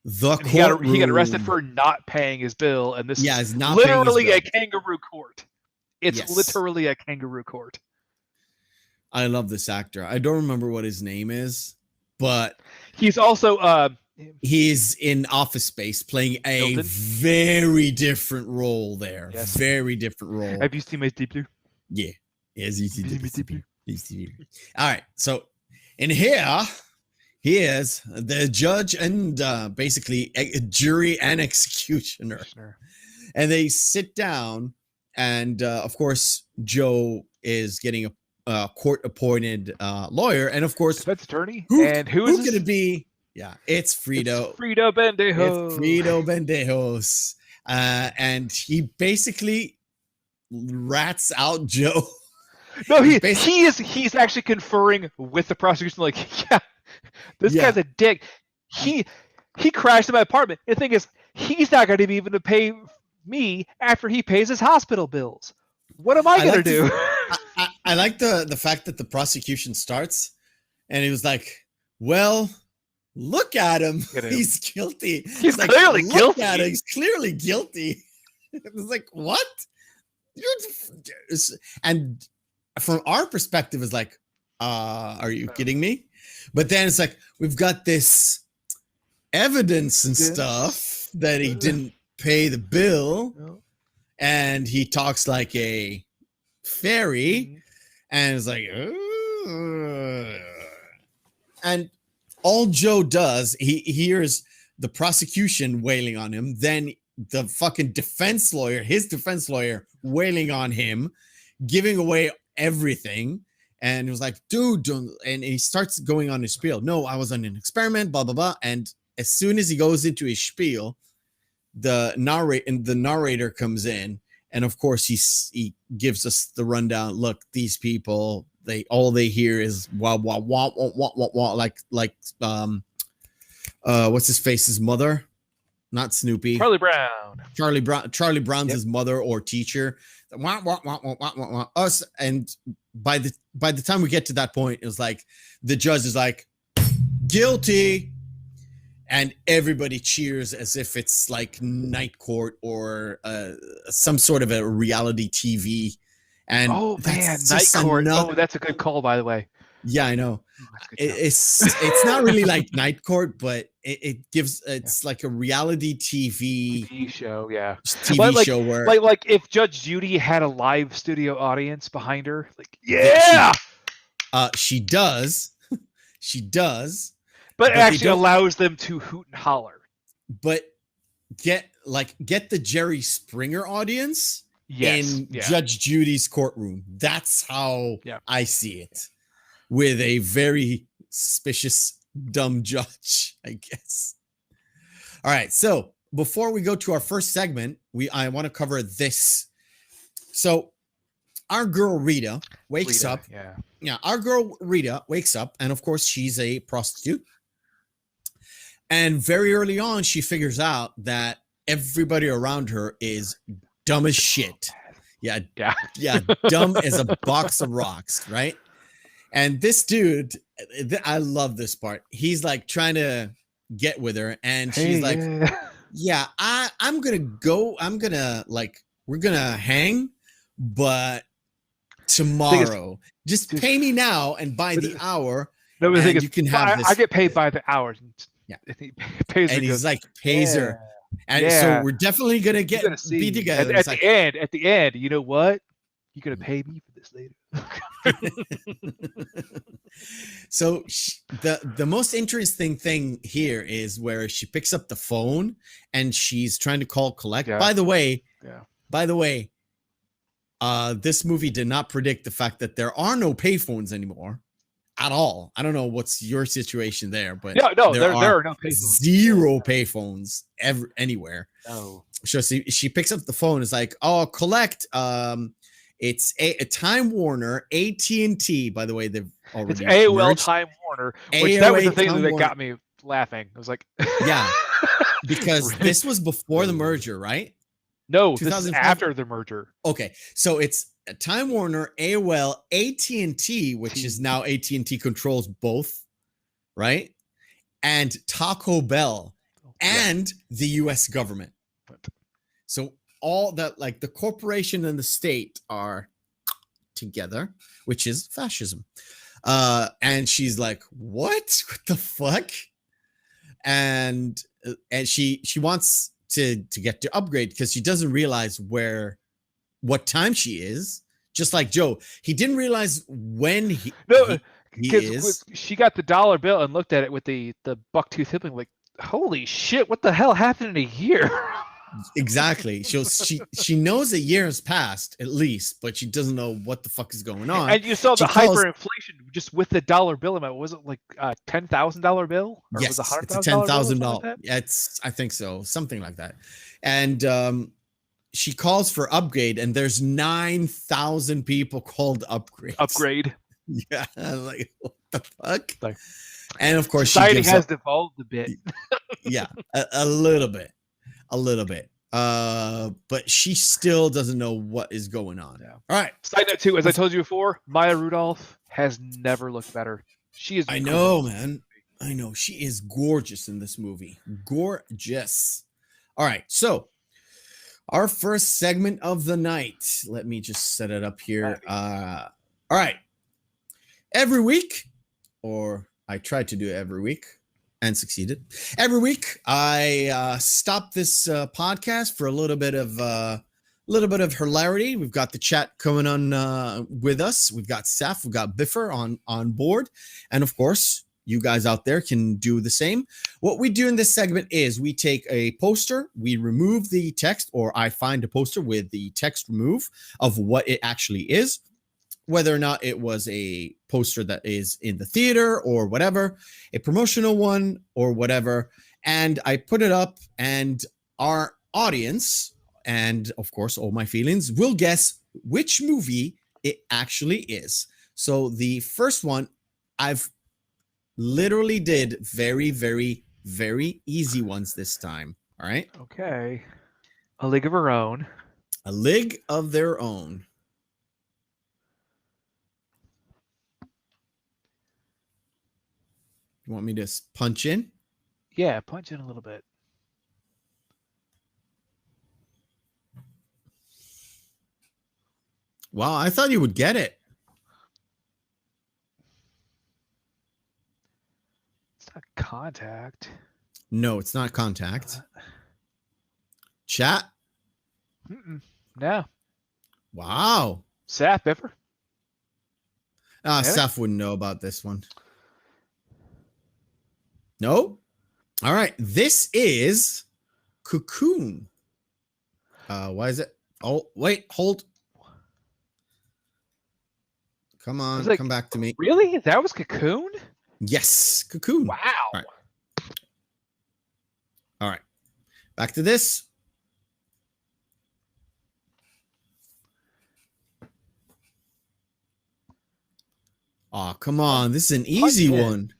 He got arrested for not paying his bill, and this is not literally a kangaroo court. It's literally a kangaroo court. I love this actor. I don't remember what his name is, but he's also he's in Office Space playing a very different role there. Yes. Very different role. Have you seen my Deep Blue? Yeah. Yes, you see Deep Blue. All right, so in here. He is the judge and basically a jury and executioner. And they sit down and, of course, Joe is getting a court-appointed lawyer. And, of course, defense attorney. Who's going to be? Yeah, it's Frito. It's Frito Bendejo. It's Frito Bendejos. And he basically rats out Joe. No, he's actually conferring with the prosecution. Like, yeah, this guy's a dick. He crashed in my apartment. The thing is, he's not going to be able to pay me after he pays his hospital bills. What am I going to do? I like the fact that the prosecution starts, and he was like, "Well, look at him. He's guilty. He's like, clearly guilty. He's clearly guilty." It was like, what? And from our perspective, it's like, are you kidding me? But then it's like, we've got this evidence and stuff that he didn't pay the bill, and he talks like a fairy, and it's like, and all Joe does, he hears the prosecution wailing on him, then the fucking his defense lawyer wailing on him, giving away everything. And he was like, dude, don't, and he starts going on his spiel. No, I was on an experiment, blah, blah, blah. And as soon as he goes into his spiel, the narrator comes in. And of course, he gives us the rundown. Look, these people, all they hear is wah, wah, wah, wah, wah, wah, wah, like what's his face's mother? Not Snoopy. Charlie Brown. Charlie Brown's his mother or teacher. Wah, wah, wah, wah, wah, wah, wah. Us, and by the time we get to that point, it was like the judge is like, guilty, and everybody cheers as if it's like Night Court or some sort of a reality TV. And Night Court. That's a good call, by the way. Yeah, I know. It's not really like Night Court, but it gives like a reality TV show, show where like if Judge Judy had a live studio audience behind her, like she does, but it actually allows them to hoot and holler. But get the Jerry Springer audience in Judge Judy's courtroom. That's how I see it. With a very suspicious, dumb judge, I guess. All right. So before we go to our first segment, I want to cover this. So our girl Rita wakes up. Yeah. Our girl Rita wakes up, and of course she's a prostitute. And very early on, she figures out that everybody around her is dumb as shit. Yeah. Dumb as a box of rocks, right? And this dude, I love this part. He's like trying to get with her, and she's like, yeah, I'm going to go. We're going to hang, but tomorrow, just pay me now and by the hour. No, the thing is, you can have this. I get paid by the hour. Yeah. He pays her. And he's like, pays her. And so we're definitely going to be together. At the end, you know what? You're going to pay me for this later. So the most interesting thing here is where she picks up the phone and she's trying to call collect. By the way, this movie did not predict the fact that there are no payphones anymore at all. I don't know what's your situation there, but there are no payphones. Zero payphones anywhere. No. So she picks up the phone. It's like, oh, collect. It's a Time Warner, AT&T. By the way, they've already it's AOL merged. Time Warner, which that was the thing that got me laughing. I was like, yeah, because this was before the merger, right? No, this is after the merger. Okay, so it's Time Warner, AOL, AT&T, which is now AT&T controls both, right? And Taco Bell and the U.S. government. So all that, like the corporation and the state are together, which is fascism. And she's like, what the fuck? And she wants to get to upgrade because she doesn't realize what time she is. Just like Joe, he didn't realize when he is. She got the dollar bill and looked at it with the bucktooth hip and like, holy shit, what the hell happened in a year? Exactly. She knows a year has passed at least, but she doesn't know what the fuck is going on. And you saw the hyperinflation just with the dollar bill amount. Was it like a $10,000 bill? Or yes, was it it's a $10,000. Yeah, I think so, something like that. And she calls for upgrade, and there's 9,000 people called upgrade. Upgrade. Yeah, like what the fuck? Like, and of course, society she gives has up. devolved a bit. Yeah, a little bit, a little bit. But she still doesn't know what is going on. Yeah. All right. Side note too, as I told you before, Maya Rudolph has never looked better. She is. I know, man. I know. She is gorgeous in this movie. Gorgeous. All right. So, our first segment of the night. Let me just set it up here. All right. Every week, or I tried to do it every week and succeeded. Every week, I stop this podcast for a little bit of hilarity. We've got the chat coming on with us. We've got Seth, we've got Biffer on board, and of course, you guys out there can do the same. What we do in this segment is we take a poster, we remove the text, or I find a poster with the text remove of what it actually is, whether or not it was a poster that is in the theater or whatever, a promotional one or whatever, and I put it up, and our audience, and of course all my feelings, will guess which movie it actually is. So the first one, I've literally did very, very, very easy ones this time. All right. Okay. A League of Her Own. A League of Their Own. You want me to punch in? Yeah, punch in a little bit. Wow, I thought you would get it. It's not Contact. No, it's not Contact. Chat. No. Wow. Seth, Biffer. Seth wouldn't know about this one. No. All right. This is Cocoon. Why is it? Oh, wait, hold. Come on, come back to me. Really? That was Cocoon? Yes, Cocoon. Wow. All right. Back to this. Oh, come on. This is an easy one.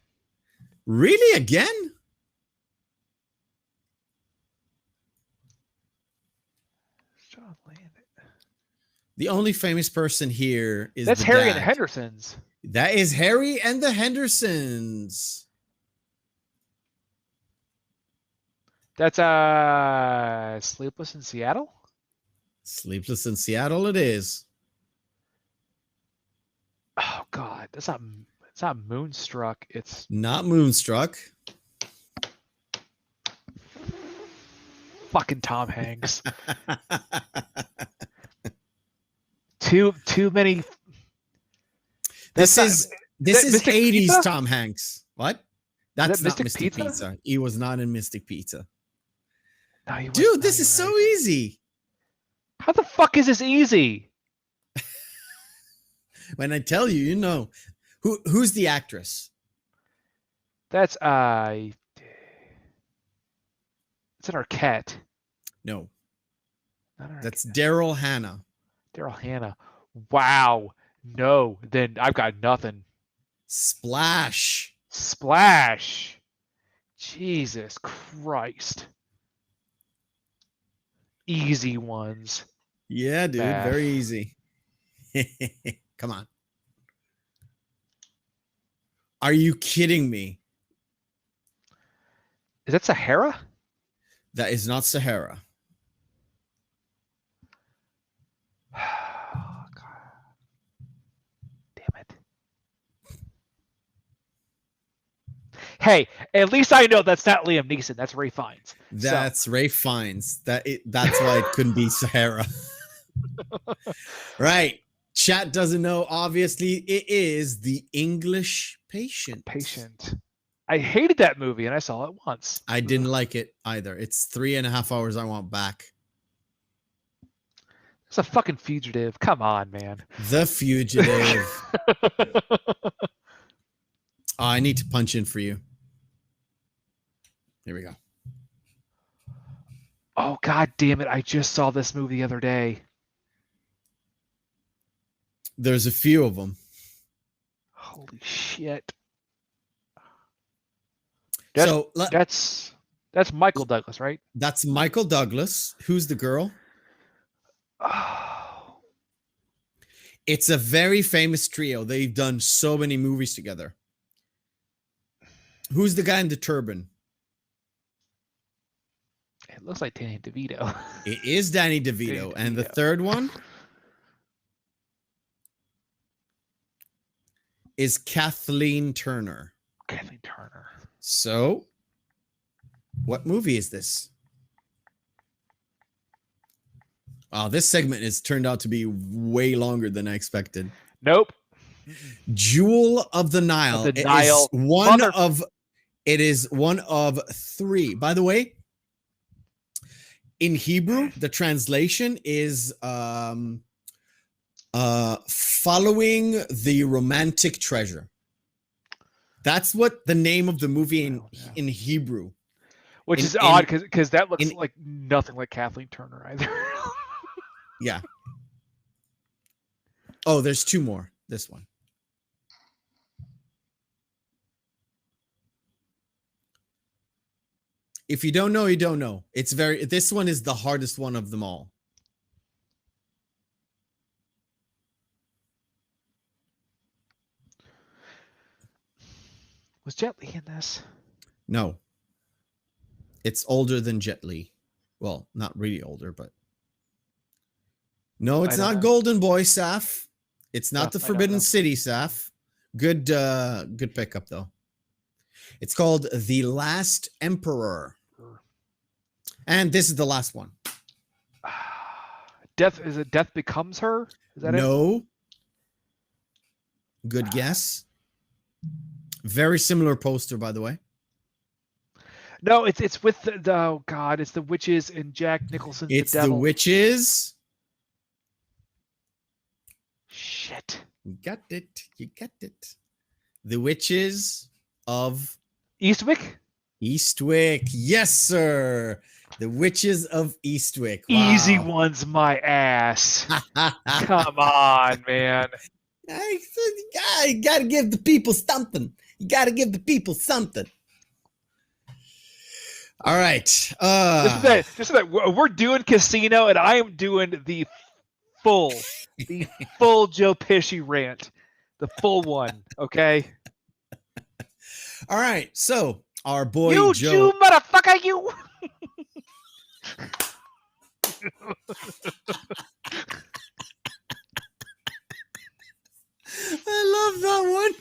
Really? Again? The only famous person here is that's Harry and the Hendersons. That is Harry and the Hendersons. That's Sleepless in Seattle. Sleepless in Seattle. It is. Oh God, it's not Moonstruck. It's not Moonstruck. Fucking Tom Hanks. Too many. This is 80s Pizza? Tom Hanks. What? That's not Mystic Pizza? He was not in Mystic Pizza. No, dude, this is so easy. How the fuck is this easy? When I tell you, you know. Who's the actress? That's it's an Arquette. No. Not That's Daryl Hannah. Daryl Hannah. Wow. No, then I've got nothing. Splash. Jesus Christ. Easy ones. Yeah, dude. Very easy. Come on. Are you kidding me? Is that Sahara? That is not Sahara. Oh, God. Damn it. Hey, at least I know that's not Liam Neeson. That's Ralph Fiennes. That's Ralph Fiennes. That's why it couldn't be Sahara. Right. Chat doesn't know. Obviously, it is The English Patient. I hated that movie, and I saw it once. I didn't like it either. It's 3.5 hours I want back. It's a fucking fugitive. Come on, man. The Fugitive. I need to punch in for you. Here we go. Oh god damn it! I just saw this movie the other day. There's a few of them. Holy shit! So That's Michael Douglas, right? that's Michael Douglas. Who's the girl? Oh, It's a very famous trio. They've done so many movies together. Who's the guy in the turban? it looks like Danny DeVito. It is Danny DeVito. Danny And the DeVito. third one is Kathleen Turner. Kathleen Turner. So, what movie is this? Oh, this segment has turned out to be way longer than I expected. Nope. Jewel of the Nile. Of the Nile. It is one of three. By the way, in Hebrew, the translation is following the romantic treasure. That's what the name of the movie in Hebrew. Which is odd because that looks like nothing like Kathleen Turner either. Yeah. Oh, there's two more. This one. If you don't know, you don't know. This one is the hardest one of them all. Was Jet Li in this? No. It's older than Jet Li. Well, not really older, but no, it's not Golden Boy, Saf. It's not the Forbidden City, Saf. Good pickup though. It's called The Last Emperor. And this is the last one. Death Becomes Her? Is that No. Good guess. Very similar poster, by the way. No, it's with it's the witches and Jack Nicholson's It's the devil. The Witches. Shit. You got it. You got it. The Witches of Eastwick? Eastwick. Yes, sir. The Witches of Eastwick. Wow. Easy one's my ass. Come on, man. You gotta give the people something. You gotta give the people something. All right. Just so that we're doing Casino, and I am doing the full Joe Pesci rant, the full one. Okay. All right. So our boy you Joe, Jew motherfucker, you. I love that one.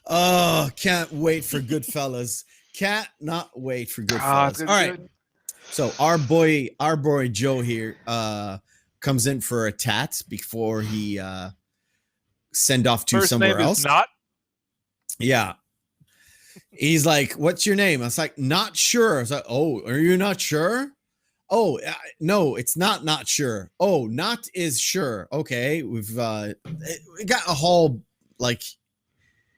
Oh, can't wait for Goodfellas. Can't not wait for Goodfellas. All right. So our boy Joe here comes in for a tat before he send off to First somewhere name else. Is not. Yeah. He's like, "What's your name?" I was like, "Not sure." I was like, "Oh, are you not sure?" Oh, no, it's not sure. Oh, not is sure. Okay, we got a whole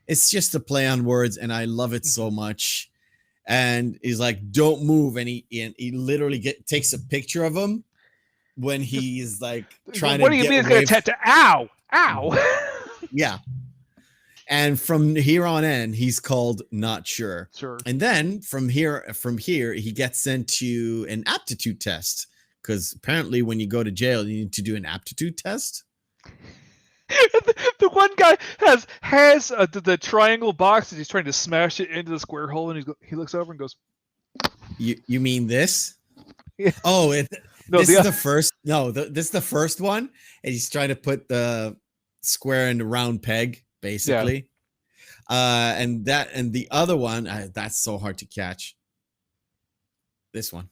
it's just a play on words, and I love it so much. And he's like, "Don't move," and he literally takes a picture of him when he's like trying to. What do you mean it's gonna tattoo? Ow! Yeah. And from here on in, he's called Not Sure. Sure. And then from here, he gets sent to an aptitude test because apparently, when you go to jail, you need to do an aptitude test. The one guy has the triangle box and he's trying to smash it into the square hole, and he looks over and goes, "You mean this?" Yeah. Oh, this is the first. No, this is the first one, and he's trying to put the square in the round peg, basically. Yeah. And the other one, that's so hard to catch. This one,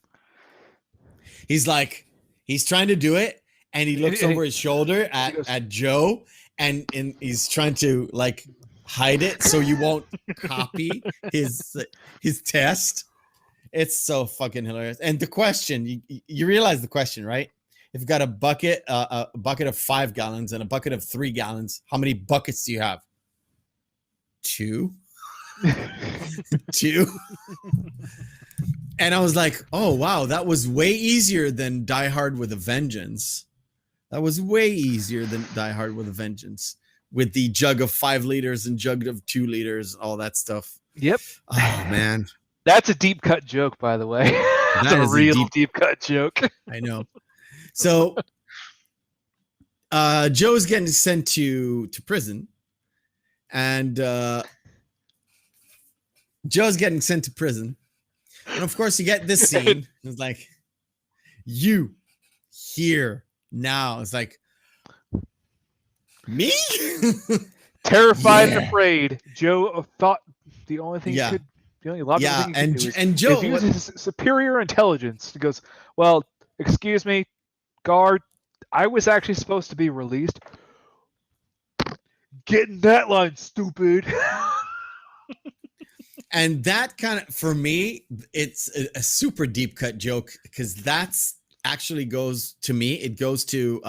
he's trying to do it. And he looks over his shoulder at Joe, and he's trying to hide it so you won't copy his test. It's so fucking hilarious. And the question, you realize the question, right? If you've got a bucket of 5 gallons and a bucket of 3 gallons, how many buckets do you have? 2. 2. And I was like, oh wow, that was way easier than Die Hard with a Vengeance. That was way easier than Die Hard with a Vengeance, with the jug of 5 liters and jug of 2 liters, all that stuff. Yep. Oh man, That's a deep cut joke, by the way. That's that a is a real deep cut joke. I know. So Joe's getting sent to prison, and Joe's getting sent to prison. And of course, you get this scene. It's like, you here now. It's like, me? Terrified and Yeah. afraid, Joe thought the only thing Yeah. he could, the only logical Yeah, thing he could do and Joe, is use his superior intelligence. He goes, well, excuse me, guard, I was actually supposed to be released. Get in that line, stupid. and that kind of, for me, it's a super deep cut joke, because that's actually goes to me. It goes to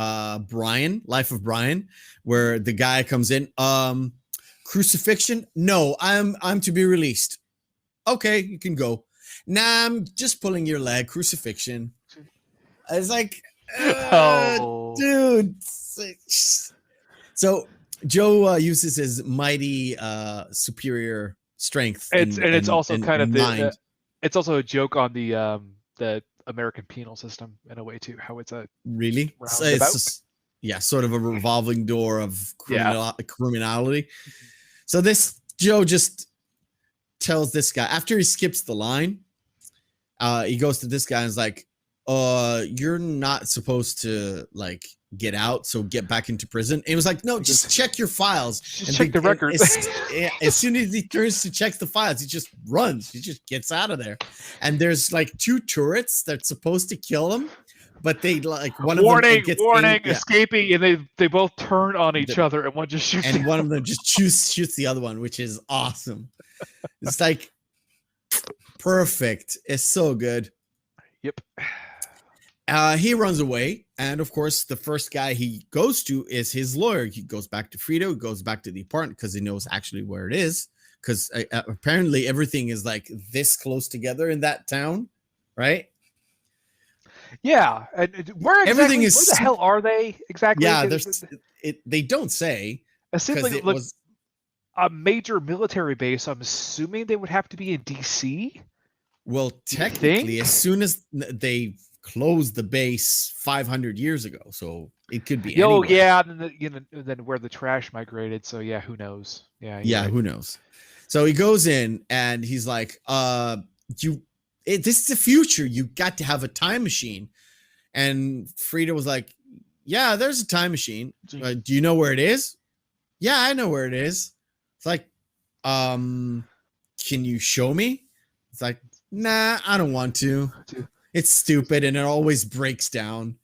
Brian, Life of Brian, where the guy comes in. Crucifixion? No, I'm to be released. Okay, you can go. Nah, I'm just pulling your leg. Crucifixion. I was like, Oh. dude. So Joe uses his mighty superior strength. It's also kind of mind. it's also a joke on the American penal system in a way too. How it's a Really? So it's roundabout. just, yeah, sort of a revolving door of Yeah. criminality. So this Joe just tells this guy, after he skips the line, he goes to this guy and is like, you're not supposed to like get out, so get back into prison. And he was like, no, just check your files. Just check the record. As soon as he turns to check the files, he just runs. He just gets out of there. And there's like 2 turrets that's supposed to kill him, but they like one of them gets warning, yeah. escaping, and they both turn on each other, and one just shoots. And one of them just shoots the other one, which is awesome. It's like perfect. It's so good. Yep. He runs away, and of course, the first guy he goes to is his lawyer. He goes back to Frito, he goes back to the apartment because he knows actually where it is. Because apparently everything is like this close together in that town, right? Yeah, and where exactly, Everything is- where the hell are they exactly? Yeah, they don't say, It seems because like it was a major military base. I'm assuming they would have to be in DC. well, think? technically, as soon as they closed the base 500 years ago, so it could be. Oh anywhere. yeah, and then where the trash migrated. So yeah, who knows? Yeah, you're Yeah, right. who knows? So he goes in and he's like, this is the future. You got to have a time machine. And Frida was like, yeah, there's a time machine. Do you know where it is? Yeah, I know where it is. It's like, can you show me? It's like, nah, I don't want to. It's stupid and it always breaks down.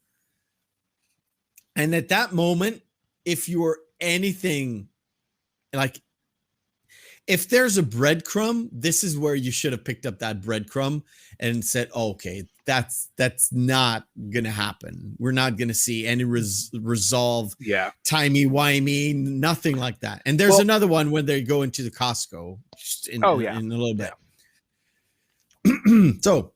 And at that moment, if you were anything like, if there's a breadcrumb, this is where you should have picked up that breadcrumb and said, okay, that's not going to happen. We're not going to see any resolve, Yeah. timey-wimey, nothing like that. And there's another one when they go into the Costco in a little bit. So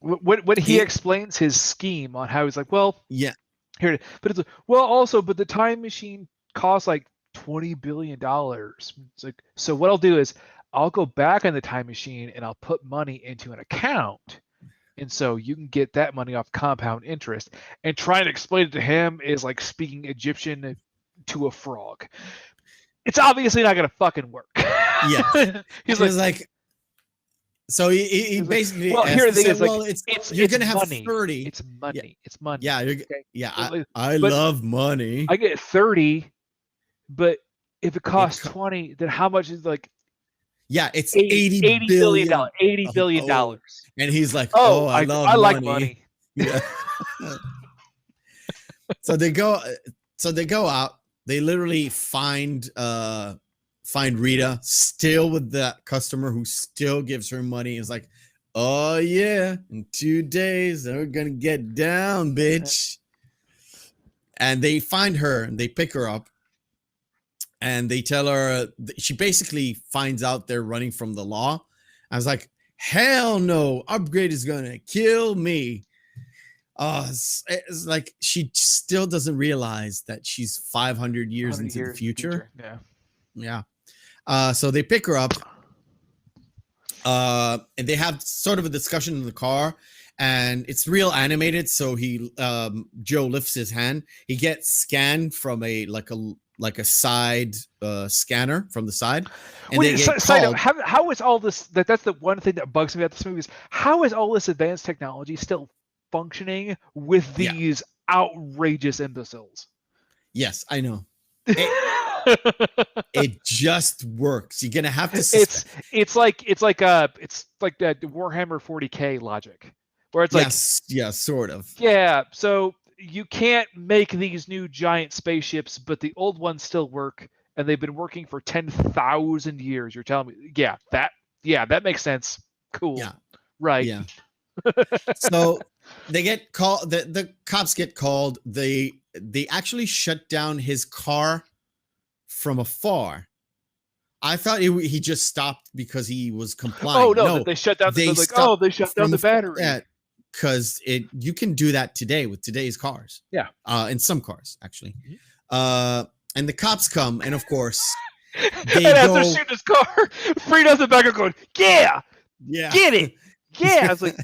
when he explains his scheme on how he's like, well, yeah, here, but it's like, well, also, but the time machine costs like $20 billion. It's like, so what I'll do is I'll go back in the time machine and I'll put money into an account. And so you can get that money off compound interest. And trying to explain it to him is like speaking Egyptian to a frog. It's obviously not going to fucking work. Yeah. He's like, so he basically, like, well, here the thing is, well, like, you're going to have money. 30. It's money. Yeah. It's money. Yeah. Okay? I but love money. I get 30, but if it costs 20, then how much is like? Yeah, it's $80 billion. $80 billion. Oh. And he's like, I like money. money. Yeah. So they go out. They literally find Rita still with that customer who still gives her money. Is like, oh yeah, in 2 days they're gonna get down, bitch. And they find her and they pick her up. And they tell her, she basically finds out they're running from the law. I was like, hell no, upgrade is gonna kill me. It's like she still doesn't realize that she's 500 years 100 into years the in future. Yeah. Yeah. So they pick her up, and they have sort of a discussion in the car, and it's real animated. So Joe lifts his hand. He gets scanned from a side scanner from the side, and Wait, they get side note, called. how is all this? That's the one thing that bugs me about this movie is how is all this advanced technology still functioning with Yeah. these outrageous imbeciles? Yes, I know. It just works. You're gonna have to. It's like that Warhammer 40K logic, where it's sort of. yeah. So you can't make these new giant spaceships, but the old ones still work, and they've been working for 10,000 years. You're telling me, that makes sense. Cool. Yeah. Right. Yeah. So they get called. The cops get called. They actually shut down his car from afar. I thought he just stopped because he was complying. Oh no, they shut down. They shut down the battery. Because you can do that today with today's cars. Yeah. In some cars actually. And the cops come, and of course they and as they're shooting his car, Frida's in the back going, yeah, get it, yeah. I was like,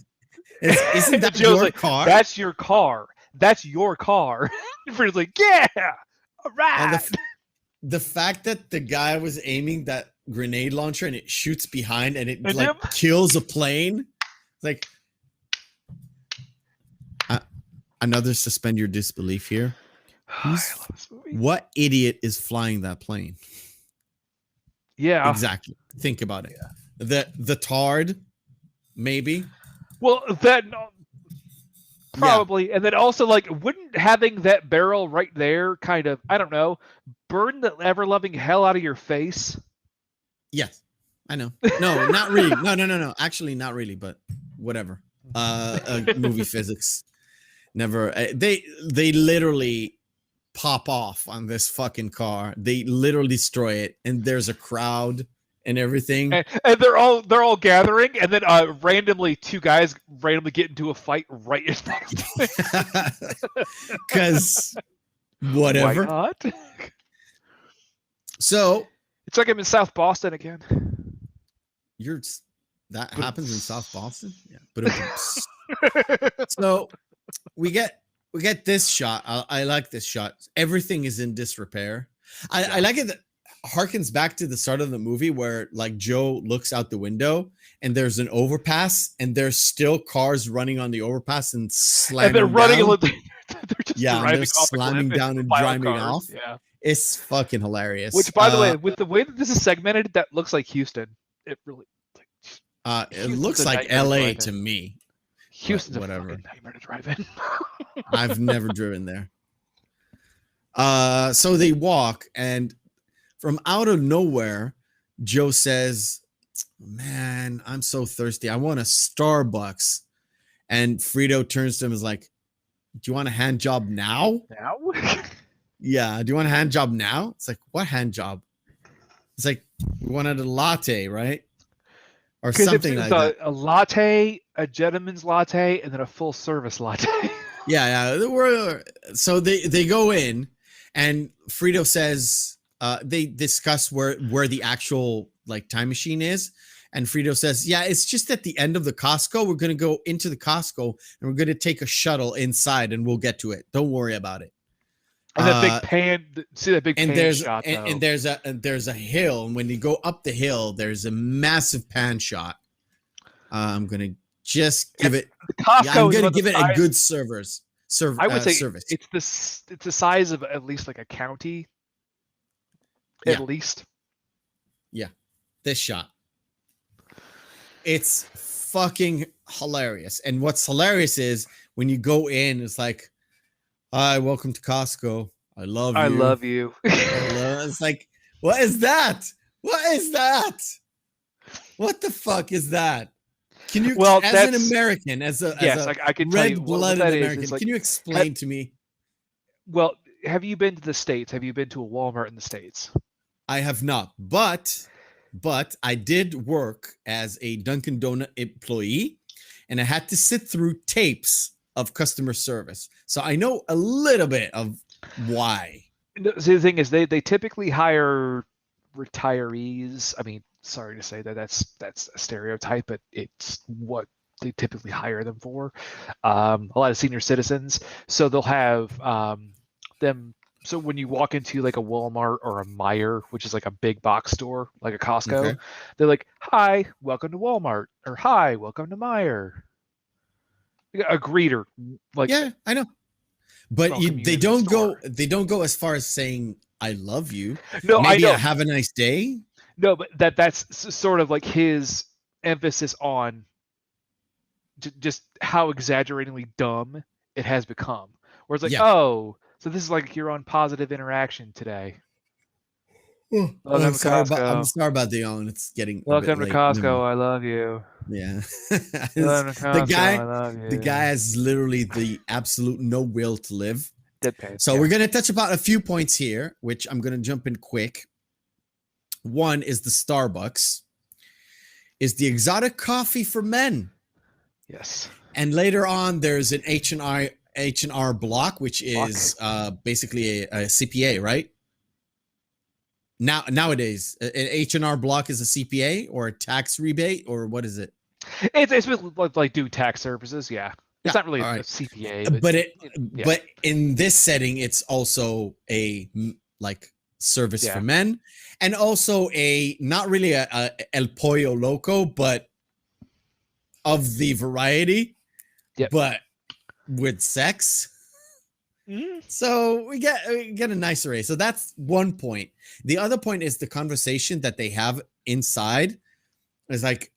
isn't that your car? That's your car. That's your car. Frida's like, yeah, all right. And the fact that the guy was aiming that grenade launcher and it shoots behind and it kills a plane, like another suspend your disbelief here. What idiot is flying that plane? Yeah, exactly. Think about it. The Tard, maybe. Well, that probably, and then also wouldn't having that barrel right there kind of, I don't know, burn the ever-loving hell out of your face? Yes, I know. No, not really. No. Actually, not really. But whatever. Movie physics. Never. They literally pop off on this fucking car. They literally destroy it, and there's a crowd and everything. And they're all gathering, and then randomly two guys randomly get into a fight right in front of them. Because whatever. Why not? So it's like I'm in South Boston again. That happens in South Boston? Yeah. But so we get this shot. I like this shot. Everything is in disrepair. I like it that harkens back to the start of the movie where Joe looks out the window and there's an overpass and there's still cars running on the overpass and slamming. And they're running down. They're just they're slamming down and driving off. Yeah. It's fucking hilarious. Which, by the way, with the way that this is segmented, that looks like Houston. It really. It looks like LA to me. Houston's whatever. A fucking nightmare to drive in. I've never driven there. So they walk, and from out of nowhere, Joe says, "Man, I'm so thirsty. I want a Starbucks." And Frito turns to him and is like, "Do you want a hand job now?" Now? Yeah. Do you want a hand job now? It's like, what hand job? It's like, we wanted a latte, right? Or something like that. A latte, a gentleman's latte, and then a full service latte. Yeah. So they go in, and Frito says they discuss where the actual time machine is, and Frito says, "Yeah, it's just at the end of the Costco. We're gonna go into the Costco, and we're gonna take a shuttle inside, and we'll get to it. Don't worry about it." And that big pan, see that big pan shot, though. And there's a hill, and when you go up the hill, there's a massive pan shot. I'm gonna just give it. I'm gonna give it a good service. I would say service. It's the size of at least a county. At least. Yeah. This shot. It's fucking hilarious, and what's hilarious is when you go in, it's like, "Hi, welcome to Costco. I love you. I love you." It's like, what is that? What is that? What the fuck is that? Can you, as an American, as a I can tell you red-blooded American, can you explain to me? Well, have you been to the States? Have you been to a Walmart in the States? I have not, but but I did work as a Dunkin' Donut employee, and I had to sit through tapes of customer service, so I know a little bit of why. See, the thing is, they typically hire retirees. I mean, sorry to say that that's a stereotype, but it's what they typically hire them for. A lot of senior citizens, so they'll have them. So when you walk into like a Walmart or a Meijer, which is like a big box store, like a Costco, Okay. they're like, "Hi, welcome to Walmart," or "Hi, welcome to Meijer." A greeter, like Yeah, I know. But welcome you they into the don't go store. they don't go as far as saying I love you. No, I Maybe know. a have a nice day. No, but that's sort of like his emphasis on just how exaggeratingly dumb it has become. Where it's like, Yeah. oh, so this is like you're on positive interaction today. I'm Welcome to sorry about Costco. the yawn. It's getting a bit Welcome to late. Never mind. Costco. I love you. Yeah. Welcome to The Costco. guy I love the you. guy has literally the absolute no will to live. Deadpan. So Yeah. we're gonna touch about a few points here, which I'm gonna jump in quick. One is the Starbucks, is the exotic coffee for men. Yes. And later on, there's an H&R Block, which is basically a CPA, right? Nowadays, an H&R Block is a CPA or a tax rebate, or what is it? It's like do tax services. Yeah. It's Yeah, not really all a right. CPA, but yeah. But in this setting, it's also a like service Yeah. for men, and also a not really a El Pollo Loco, but of the variety, Yep. but with sex. Mhm. So we get a nice array. So that's one point. The other point is the conversation that they have inside. It's like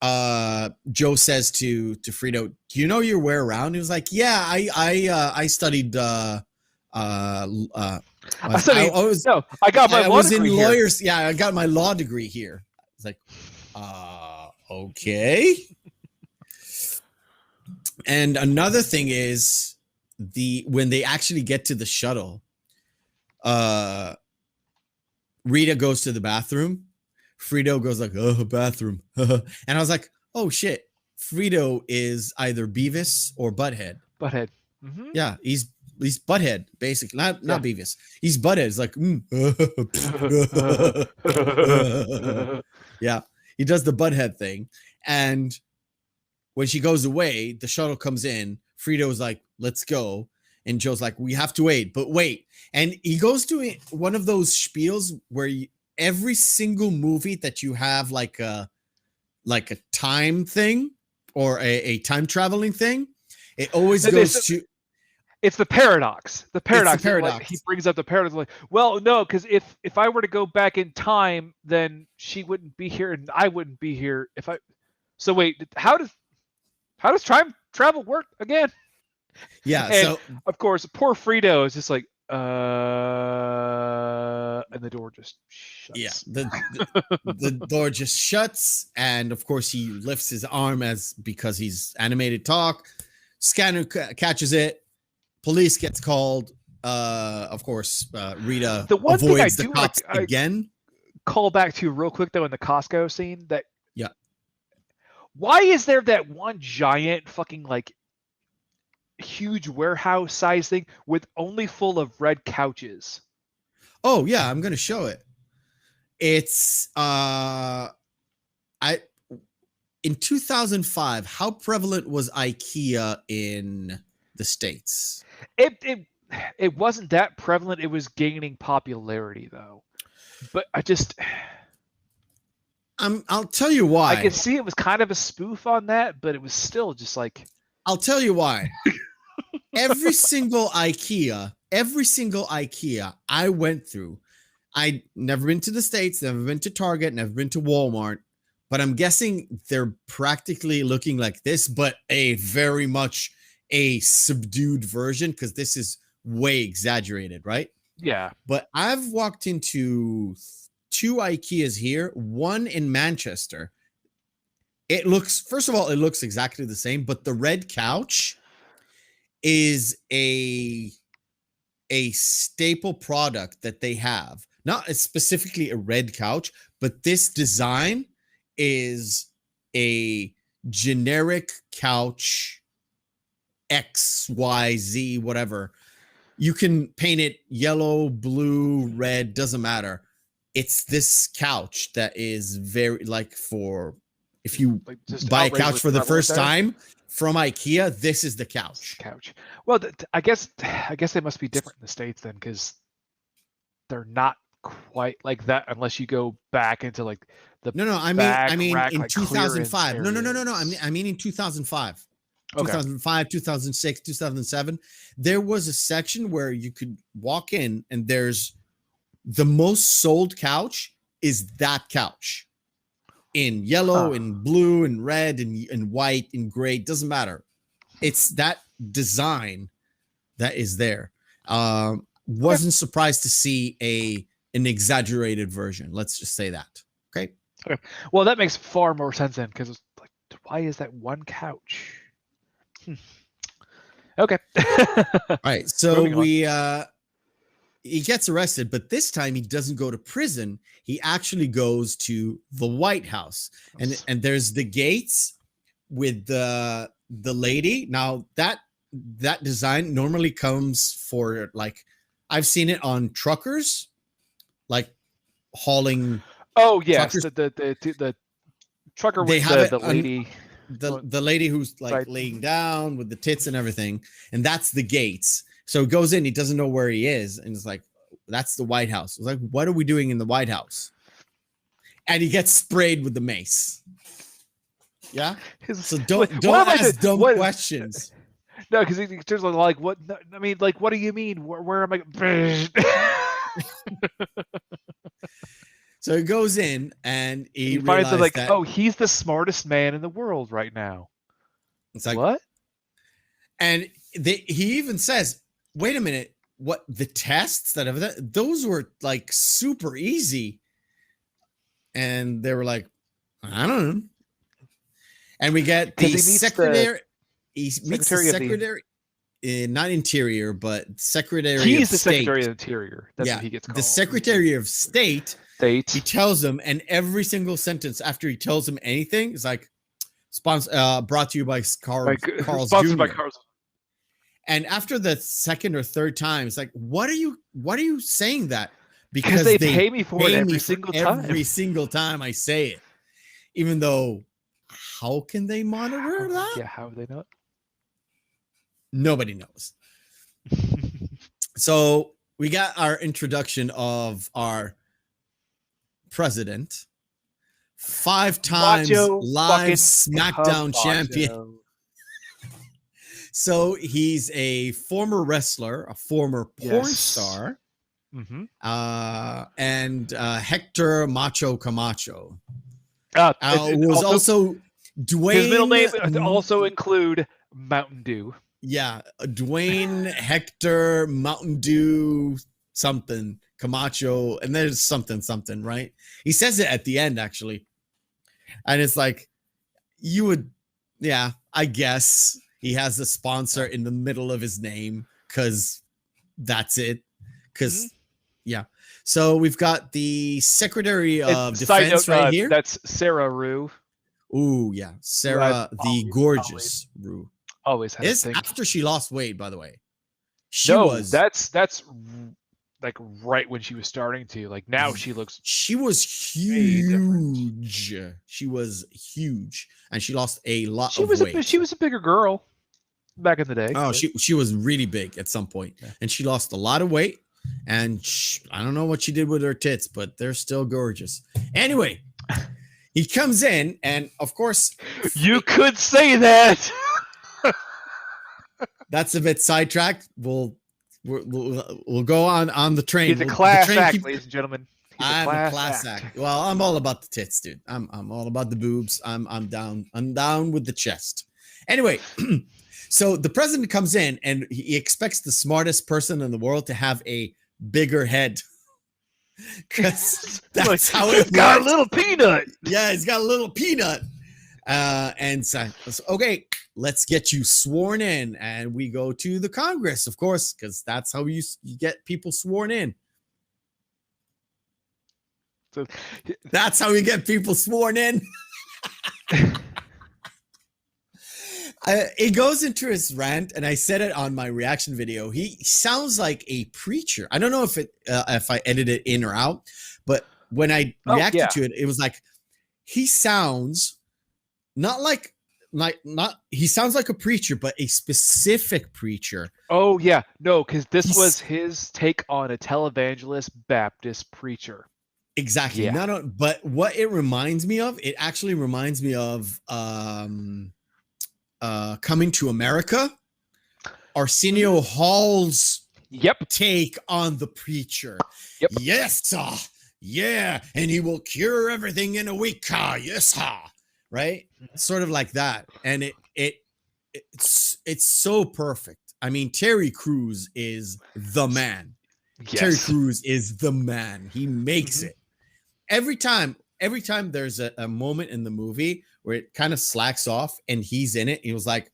Joe says to Frito, "Do you know your way around?" He was like, "Yeah, I studied I studied. I got my I law was in degree here. lawyers. Yeah, I got my law degree here." It's like, okay. And another thing is when they actually get to the shuttle, Rita goes to the bathroom. Frito goes like, "Oh, bathroom," and I was like, "Oh shit." Frito is either Beavis or Butthead. Butthead. Mm-hmm. Yeah, he's Butthead, basically. Not Yeah. Beavis. He's Butthead. It's like, yeah, he does the Butthead thing. And when she goes away, the shuttle comes in. Frito's like, "Let's go." And Joe's like, "We have to wait, but wait." And he goes to one of those spiels where every single movie that you have like a time thing or a time traveling thing, it always goes to. It's the paradox. The paradox. It's the paradox. Like, he brings up the paradox. Like, well, no, because if I were to go back in time, then she wouldn't be here, and I wouldn't be here. If I. So wait, how does time travel work again? Yeah. And so of course, poor Frito is just like, and the door just shuts. Yeah, the door just shuts, and of course he lifts his arm because he's animated talk. Scanner catches it. Police gets called. Of course, Rita The one thing I avoids the do cops again. Call back to real quick though in the Costco scene that. Yeah. Why is there that one giant fucking like huge warehouse size thing with only full of red couches? Oh yeah, I'm gonna show it. It's in 2005. How prevalent was IKEA in the States? It wasn't that prevalent. It was gaining popularity though, but I'll tell you why. I can see it was kind of a spoof on that, but it was still just like. I'll tell you why. every single IKEA I went through, I'd never been to the States, never been to Target, never been to Walmart, but I'm guessing they're practically looking like this, but a very much a subdued version because this is way exaggerated, right? Yeah. But I've walked into 2 IKEAs here, one in Manchester. It looks exactly the same, but the red couch is a staple product that they have. not specifically a red couch, but this design is a generic couch XYZ, whatever. You can paint it yellow, blue, red, doesn't matter. It's this couch that is very like for if you Like just buy a outrageously couch for the prevalent first there? time from IKEA, this is the couch. Couch. Well, I guess they must be different in the States then, because they're not quite like that unless you go back into like the No, I back mean rack, in like 2005. clearance No. areas. I mean in 2005. Okay. 2005, 2006, 2007. There was a section where you could walk in and there's the most sold couch is that couch in yellow, Huh. in blue, and red, and white, and gray. Doesn't matter. It's that design that is there. Wasn't surprised to see an exaggerated version. Let's just say that. Okay. Well, that makes far more sense then, because it's like, why is that one couch? Okay. All right. So Moving on. He gets arrested, but this time he doesn't go to prison. He actually goes to the White House, and there's the gates with the lady. Now that design normally comes for like I've seen it on truckers, like hauling. Oh yes, truckers. the trucker They with have the it lady. the lady who's like Right. laying down with the tits and everything, and that's the gates. So he goes in, he doesn't know where he is, and it's like, that's the White House. It's like, what are we doing in the White House? And he gets sprayed with the mace. Yeah. So don't ask dumb questions. No, because there's like, what? I mean, like, what do you mean? Where am I? So he goes in and he finds realized like, that, oh, he's the smartest man in the world right now. it's like, What? And he even says, wait a minute, what the tests that have those were like super easy. And they were like, I don't know. And we get the secretary. He meets the secretary, not interior, but secretary of state. He's the secretary of the interior. That's what he gets called. The secretary of state. He tells him, and every single sentence after he tells him anything is like, brought to you by Carl's sponsored Jr. by Carl's. And after the second or third time, it's like, what are you saying that? Because they pay me for it every single time. Every single time I say it. Even though, how can they monitor that? Yeah, how do they know it? Nobody knows. So we got our introduction of our president, 5 times live SmackDown champion. So he's a former wrestler, a former porn star, and Hector Macho Camacho. Was also Dwayne. His middle name also include Mountain Dew. Yeah, Dwayne Hector Mountain Dew something Camacho, and there's something, right? He says it at the end actually, and it's like, you would, yeah, I guess he has a sponsor in the middle of his name because that's it. Because yeah, so we've got the Secretary of Defense right here. That's Sarah Rue. Ooh, yeah, Sarah the gorgeous Rue. Always had is after she lost weight, by the way. That's like right when she was starting to, like, now she was huge. She was huge, and she lost a lot of weight. She was a bigger girl back in the day. Oh, she was really big at some point, and she lost a lot of weight. And I don't know what she did with her tits, but they're still gorgeous. Anyway, he comes in, and of course, you could say that. That's a bit sidetracked. We'll go on the train. He's a class act, ladies and gentlemen. I'm a class act. Well, I'm all about the tits, dude. I'm all about the boobs. I'm down. I'm down with the chest. Anyway, so the president comes in and he expects the smartest person in the world to have a bigger head. Because that's how it got a little peanut. Yeah, he's got a little peanut. And so, okay, let's get you sworn in. And we go to the Congress, of course, because that's how you get people sworn in. So, That's how we get people sworn in. It goes into his rant, and I said it on my reaction video. He sounds like a preacher. I don't know if I edit it in or out, but when I reacted to it, it was like he sounds not he sounds like a preacher, but a specific preacher. Oh yeah, no, because this was his take on a televangelist Baptist preacher. Exactly. Yeah. But what it reminds me of, it actually reminds me of Coming to America, Arsenio Hall's take on the preacher. Yep. Yes, sir. Yeah, and he will cure everything in a week. Yes, sir. Right? Sort of like that. And it's so perfect. I mean, Terry Crews is the man. Yes. Terry Crews is the man. He makes it. Every time there's a moment in the movie where it kind of slacks off and he's in it, he was like,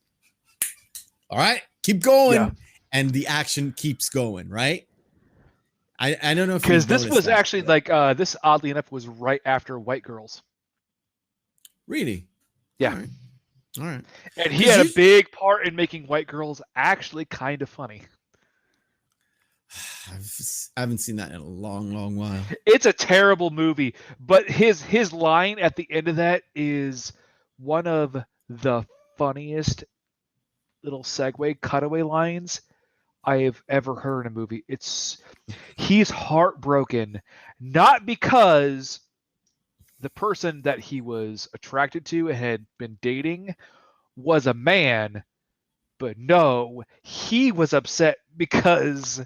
all right, keep going. Yeah. And the action keeps going, right? I don't know if because this was actually like this, oddly enough, was right after White Girls. Really? Yeah. All right. And he had a big part in making White Girls actually kind of funny. I haven't seen that in a long while. It's a terrible movie, but his line at the end of that is one of the funniest little segue cutaway lines I have ever heard in a movie. He's heartbroken, not because the person that he was attracted to and had been dating was a man, but no, he was upset because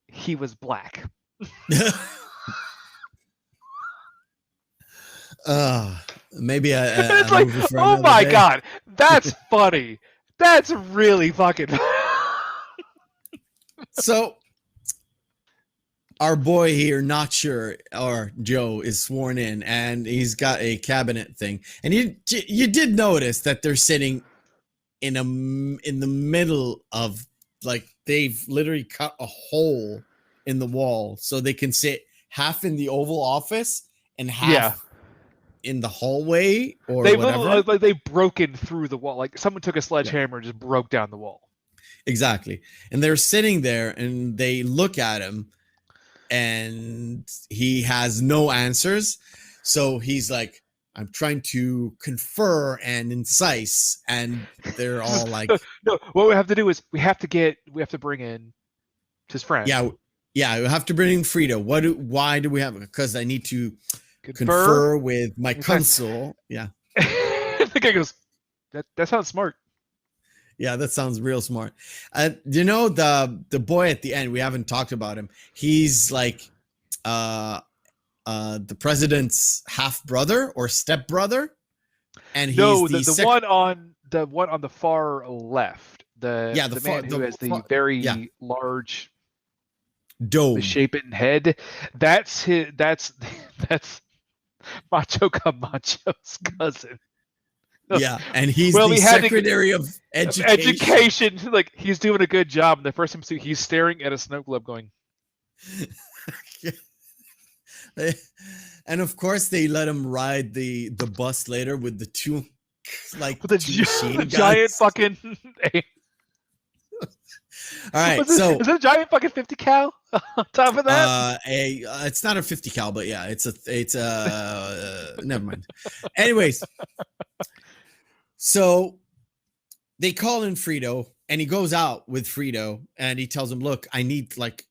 he was black. Maybe it's like, oh my god, that's funny. That's really fucking funny. So our boy here, not sure, or Joe, is sworn in, and he's got a cabinet thing, and you did notice that they're sitting in the middle of, like, they've literally cut a hole in the wall so they can sit half in the Oval Office and half in the hallway, or whatever. Like they've broken through the wall. Like someone took a sledgehammer and just broke down the wall. Exactly. And they're sitting there and they look at him and he has no answers. So he's like, I'm trying to confer and incise, and they're all like, no, what we have to do is we have to bring in his friend. Yeah, we have to bring in Frida. Why do we have it? Because I need to confer with my consul. Yeah. The guy goes, that sounds smart. Yeah, that sounds real smart. You know, the boy at the end, we haven't talked about him. He's like the president's half brother or step brother, and he's the one on the far left. The man who has the very large dome, misshapen head. That's Macho Camacho's cousin. Yeah, and he's the Secretary of Education. Like, he's doing a good job. And the first time he's staring at a snow globe going. And of course they let him ride the bus later with the two, like, with the giant fucking. All right, is it a giant fucking 50 cal on top of that? It's not a 50 cal, but yeah, it's never mind. Anyways, so they call in Frito, and he goes out with Frito, and he tells him, "Look, I need, like,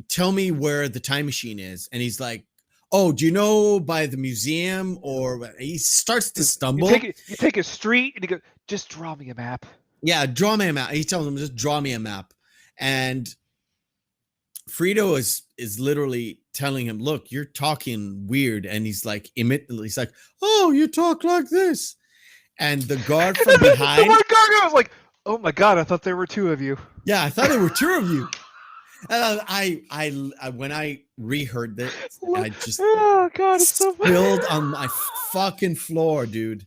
tell me where the time machine is." And he's like, "Oh, do you know by the museum?" Or he starts to stumble. You take a street, and he goes, "Just draw me a map." Yeah, draw me a map. He tells him, just draw me a map. And Frito is literally telling him, look, you're talking weird. And he's like, oh, you talk like this. And the guard from behind. The guard was like, oh my God, I thought there were two of you. Yeah, I thought there were two of you. And I when I reheard this, I just spilled on my fucking floor, dude.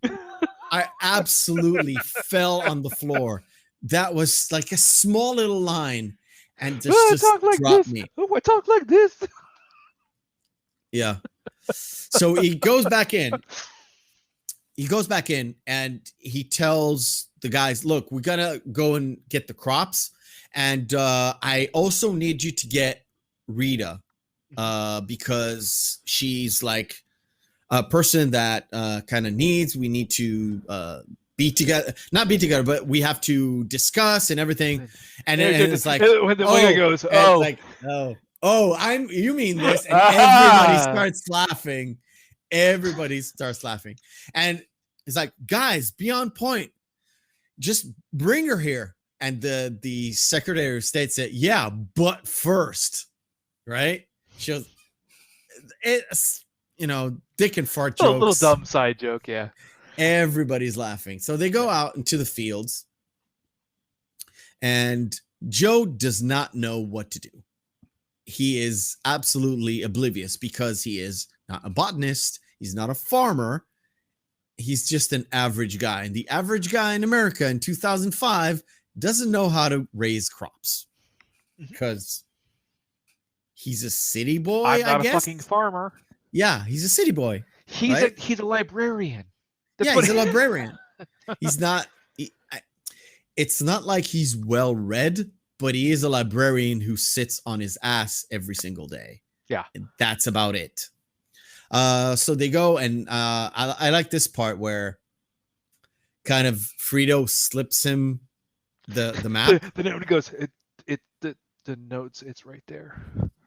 I absolutely fell on the floor. That was like a small little line, and just dropped me. Oh, I talk like this. Yeah. So he goes back in. He goes back in and he tells the guys, look, we gotta go and get the crops. And I also need you to get Rita because she's like a person that kind of we need to be together, not be together, but we have to discuss and everything. And it's like, when the guy goes, like, you mean this? And everybody starts laughing. Everybody starts laughing. And it's like, guys, be on point. Just bring her here. And the Secretary of State said, yeah, but first, right? She was, it's, dick and fart jokes. A little dumb side joke, yeah. Everybody's laughing. So they go out into the fields, and Joe does not know what to do. He is absolutely oblivious because he is not a botanist. He's not a farmer. He's just an average guy. And the average guy in America in 2005 doesn't know how to raise crops because he's a city boy. I'm not I guess. A fucking farmer. Yeah, he's a city boy. He's a librarian. He's a librarian. He's not. It's not like he's well read, but he is a librarian who sits on his ass every single day. Yeah, and that's about it. So they go, and I like this part where kind of Frito slips him the map. The note goes, the notes, it's right there.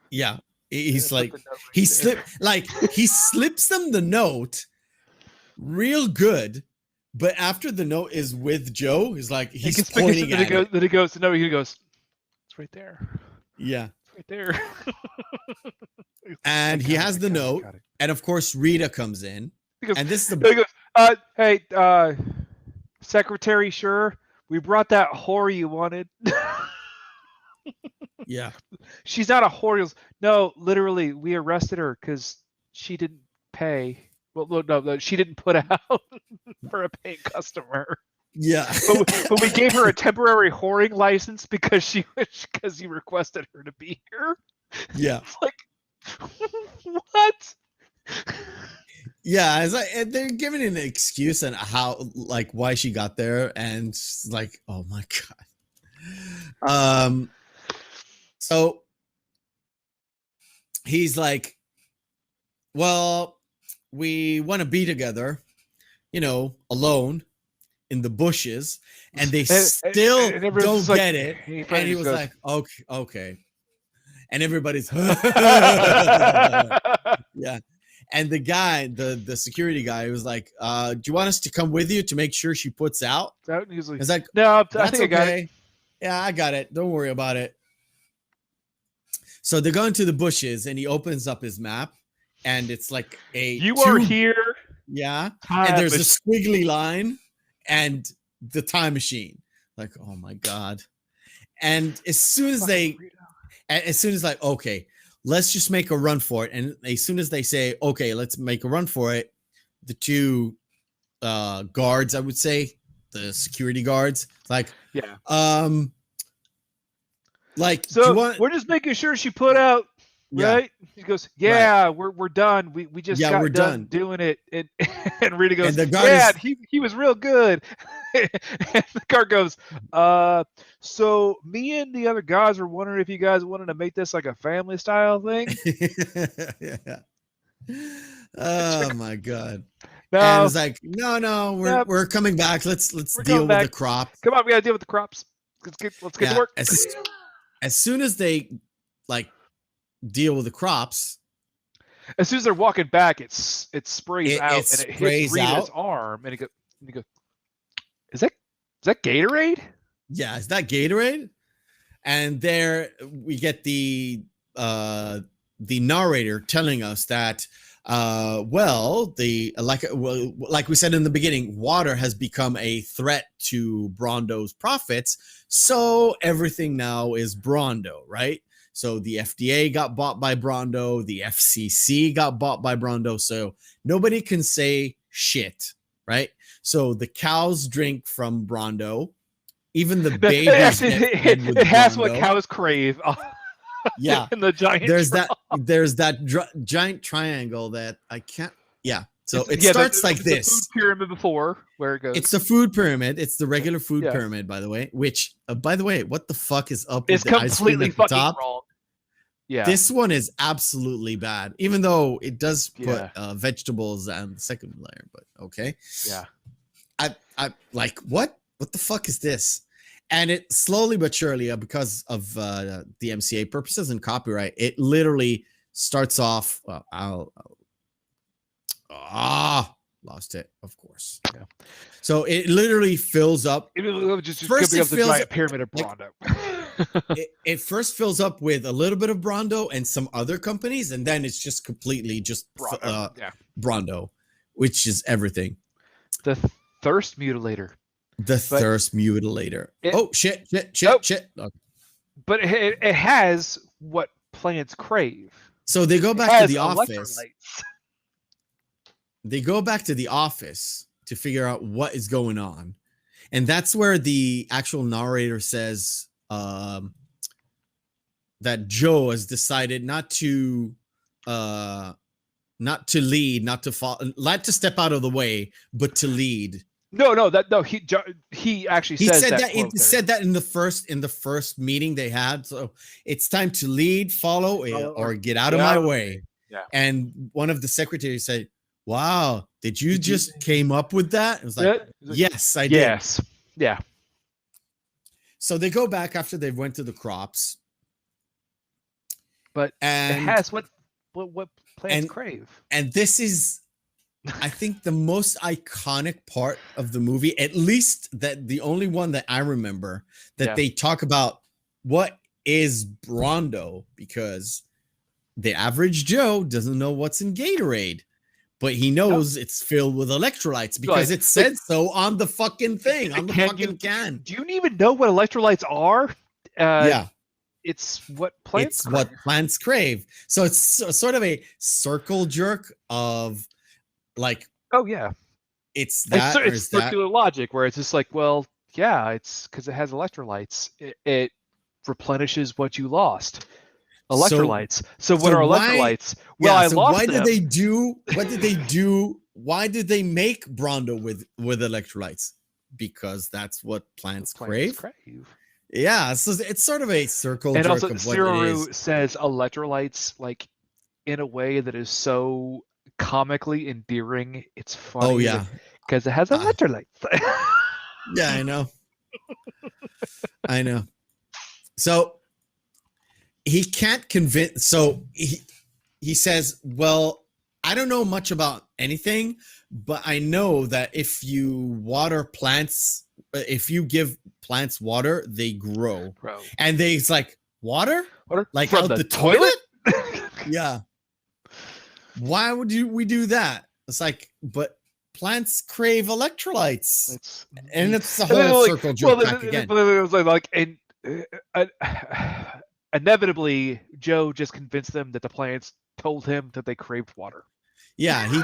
Yeah, he's like he slips them the note real good, but after the note is with Joe, he's like he's pointing at it. Then he goes, it's right there. Yeah, it's right there. And he has the note, and of course Rita comes in, and this is the. He goes, hey, Secretary, sure, we brought that whore you wanted. Yeah, she's not a whore. He goes, no, literally, we arrested her because she didn't pay. Well, no, she didn't put out for a paying customer. Yeah, but we gave her a temporary whoring license because you requested her to be here. Yeah, it's like. What? Yeah, it's like they're giving an excuse and how, like, why she got there, and it's like, oh my god. So he's like, well, we want to be together, alone in the bushes, and they still don't get it. And he was like, okay. And everybody's yeah. And the guy, the security guy, was like, do you want us to come with you to make sure she puts out? He's like, it's like, no, I think I got it. Yeah, I got it. Don't worry about it. So they're going to the bushes, and he opens up his map, and it's like are here. Yeah. And there's a squiggly line and the time machine. Like, oh my God. And as soon as like, okay, let's just make a run for it. And as soon as they say, okay, let's make a run for it, the two guards, I would say, the security guards, like, yeah. Like, so we're just making sure she put out, right? He goes, yeah, right. we're done. We just got done doing it. And Rita goes, he was real good. And the guard goes, so me and the other guys were wondering if you guys wanted to make this like a family style thing. Yeah. Oh my God. No. And it's like, no, we're coming back. Let's deal with the crop. Come on, we gotta deal with the crops. Let's get to work. As soon as they like deal with the crops, as soon as they're walking back, it sprays out and it hits Rita's arm, and he goes, Is that Gatorade? Yeah, is that Gatorade? And there we get the narrator telling us that like we said in the beginning, water has become a threat to Brondo's profits, so everything now is Brondo, right? So the FDA got bought by Brondo, the FCC got bought by Brondo, so nobody can say shit, right? So the cows drink from Brondo, even the babies. It has what cows crave. Yeah. in the giant. There's that giant triangle that I can't. Yeah. So it Yeah, starts like the this. food pyramid before where it goes. It's the food pyramid. It's the regular food Yeah. pyramid, by the way. Which, by the way, what the fuck is up It's with the ice cream completely at the fucking top? wrong. Yeah. This one is absolutely bad, even though it does put Yeah. vegetables on the second layer. But okay, Yeah. I like what the fuck is this? And it slowly but surely, because of the MCA purposes and copyright, it literally starts off. Lost it, of course. Yeah. So it literally fills up. It just First could be it up the fills giant up, pyramid of like, Brondo. it first fills up with a little bit of Brondo and some other companies, and then it's just completely just Yeah. Brondo, which is everything. The thirst mutilator. The thirst mutilator. Shit. Okay. But it has what plants crave. So they go back to the office. Electrolytes. They go back to the office to figure out what is going on. And that's where the actual narrator says that Joe has decided not to lead, not to step out of the way, but to lead. He actually said that. He said that in the first meeting they had. So it's time to lead, follow, or get out of my way. Yeah. And one of the secretaries said, "Wow, did you just came up with that?" It was like, "Yes, I did." Yes. Yeah. So they go back after they went to the crops. But it has what plants crave. And this is, I think, the most iconic part of the movie, at least that the only one that I remember that they talk about what is Brondo, because the average Joe doesn't know what's in Gatorade, but he knows it's filled with electrolytes because it said so on the fucking thing, on the fucking can. Do you even know what electrolytes are? Yeah. It's what plants crave. What plants crave. So it's sort of a circle jerk of like, oh yeah, it's that. It's circular logic where it's just like, well, yeah, it's because it has electrolytes. It replenishes what you lost. Electrolytes. So what are electrolytes? Well, I lost why them. Did they do? What did they do? Why did they make Brondo with electrolytes? Because that's what plants crave. Yeah, so it's sort of a circle jerk also, of what it is. says electrolytes like in a way that is so comically endearing. It's funny. Oh yeah, because it has electrolytes. Yeah, I know. I know. So he can't convince. So he says, "Well, I don't know much about anything, but I know that if you water plants, if you give plants water, they grow." And it's like, water? Like from out the toilet? Yeah. Why would we do that? It's like, but plants crave electrolytes. And it's the whole circle jerk back again. But it was like inevitably, Joe just convinced them that the plants told him that they craved water. Yeah,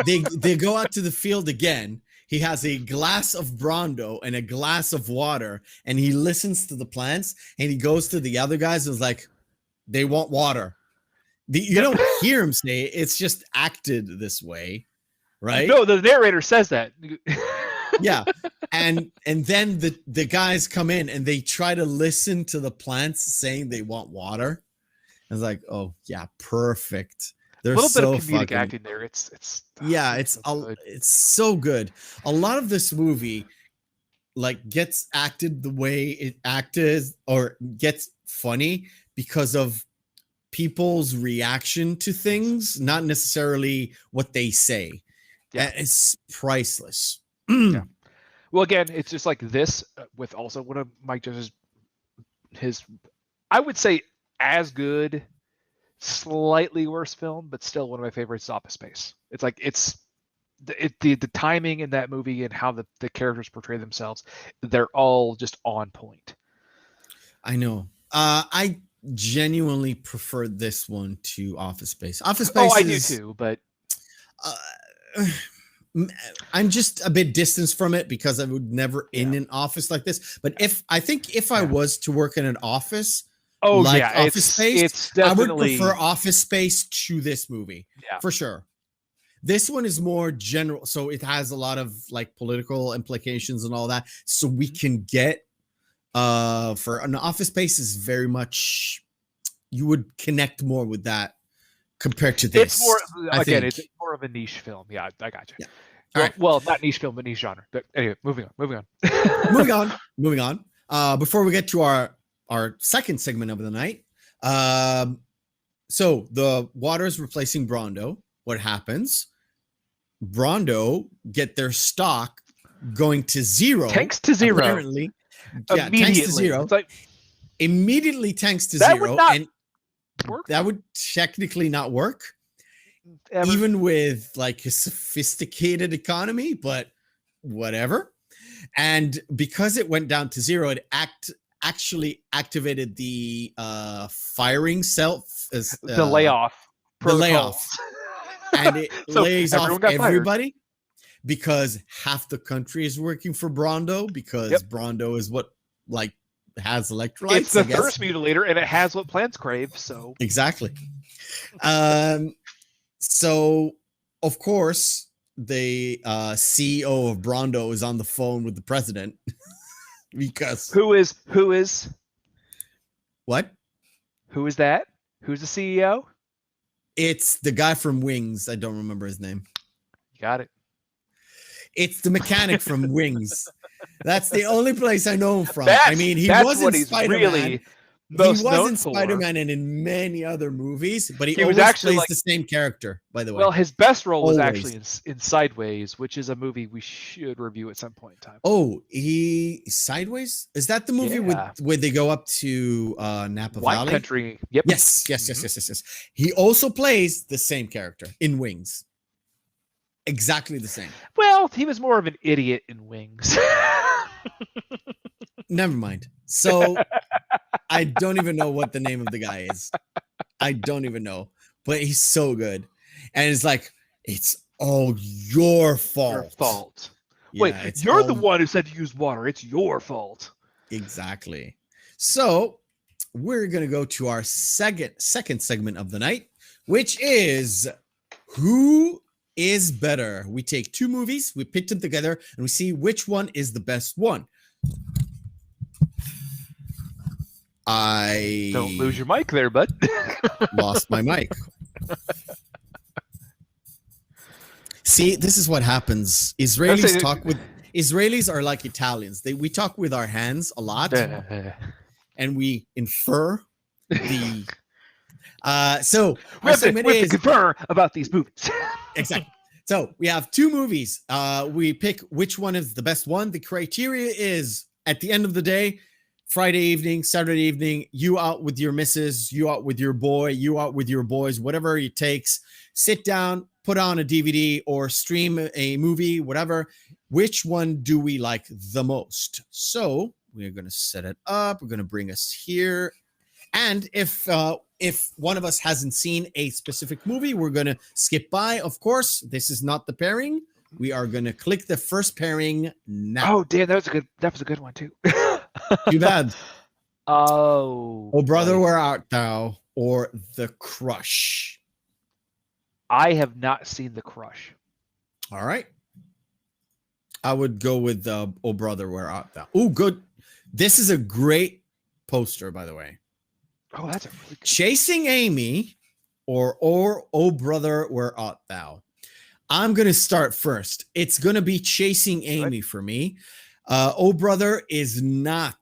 they go out to the field again. He has a glass of Brondo and a glass of water, and he listens to the plants, and he goes to the other guys and is like, they want water. You don't hear him say it. It's just acted this way, right? No, the narrator says that. Yeah. And then the guys come in and they try to listen to the plants saying they want water. It's like, oh yeah, perfect. They're a little so bit of comedic fucking, acting there. It's so good. A lot of this movie like gets acted the way it acted or gets funny because of people's reaction to things, not necessarily what they say. Yeah, it's priceless. Yeah. Well, again, it's just like this with also one of Mike Judge's, I would say as good, slightly worse film, but still one of my favorites, Office Space. It's like the timing in that movie and how the characters portray themselves, they're all just on point. I know. I genuinely prefer this one to Office Space. Office Space. Oh, I do too, but I'm just a bit distanced from it because I would never in an office like this. But if I was to work in an office, Oh like yeah, Office Space. it's I would definitely prefer Office Space to this movie yeah. for sure. This one is more general, so it has a lot of like political implications and all that. So we can get for an Office Space is very much you would connect more with that compared to this. It's more I again, think. it's more of a niche film. Yeah, I got you. Yeah. Well, Alright. well, not niche film, but niche genre. But anyway, moving on. Moving on. Before we get to our second segment of the night, so the Water's replacing Brondo. What happens? Brondo get their stock going to zero. Tanks to zero. Apparently, yeah, Immediately. tanks to zero. It's like Immediately tanks to that zero, would not and work. that would technically not work, Ever. even with like a sophisticated economy. But whatever. And because it went down to zero, it actually activated the firing self as the layoff. The layoff. And it So lays off everyone got fired. everybody because half the country is working for Brondo because Yep. Brondo is what like has electrolytes. It's the I guess. thirst mutilator, and it has what plants crave. So Exactly. So of course the CEO of Brondo is on the phone with the president because who is what? who is that? Who's the CEO? It's the guy from Wings. I don't remember his name. You got it. It's the mechanic from Wings. That's the only place I know him from. I mean, he that's was what in he's Spider-Man. really most He was known in for. Spider-Man and in many other movies, but he He was always actually plays like- the same character, by the way. Well, his best role was Always. actually in Sideways, which is a movie we should review at some point in time. Oh, he Sideways? Is that the movie with Yeah. where they go up to Napa Wine Valley? Country. Yep. Yes. Mhm. He also plays the same character in Wings. Exactly the same. Well, he was more of an idiot in Wings. Never mind. So I don't even know what the name of the guy is. I don't even know, but he's so good. And it's like, it's all your fault. Your fault. Yeah, Wait, it's you're the all- one who said to use water. It's your fault. Exactly. So we're going to go to our second segment of the night, which is Who is Better? We take two movies, we pit them together, and we see which one is the best one. I Don't lose your mic there, bud. lost my mic. See, this is what happens. Israelis are like Italians. We talk with our hands a lot, and we infer the. So we our have to segment is confer about these movies. exactly. So we have two movies. We pick which one is the best one. The criteria is at the end of the day, Friday evening, Saturday evening, you out with your missus, you out with your boy, you out with your boys, whatever it takes. Sit down, put on a DVD or stream a movie, whatever. Which one do we like the most? So we're going to set it up. We're going to bring us here. And if one of us hasn't seen a specific movie, we're going to skip by. Of course, this is not the pairing. We are going to click the first pairing now. Oh, damn, that was a good one too. Too bad. Oh, Oh, brother, boy. where art thou? Or The Crush. I have not seen The Crush. All right. I would go with Oh, brother, where art thou? Oh, good. This is a great poster, by the way. Oh, that's a really good. Chasing Amy or Oh, brother, where art thou? I'm going to start first. It's going to be Chasing Amy for me. Oh, brother is not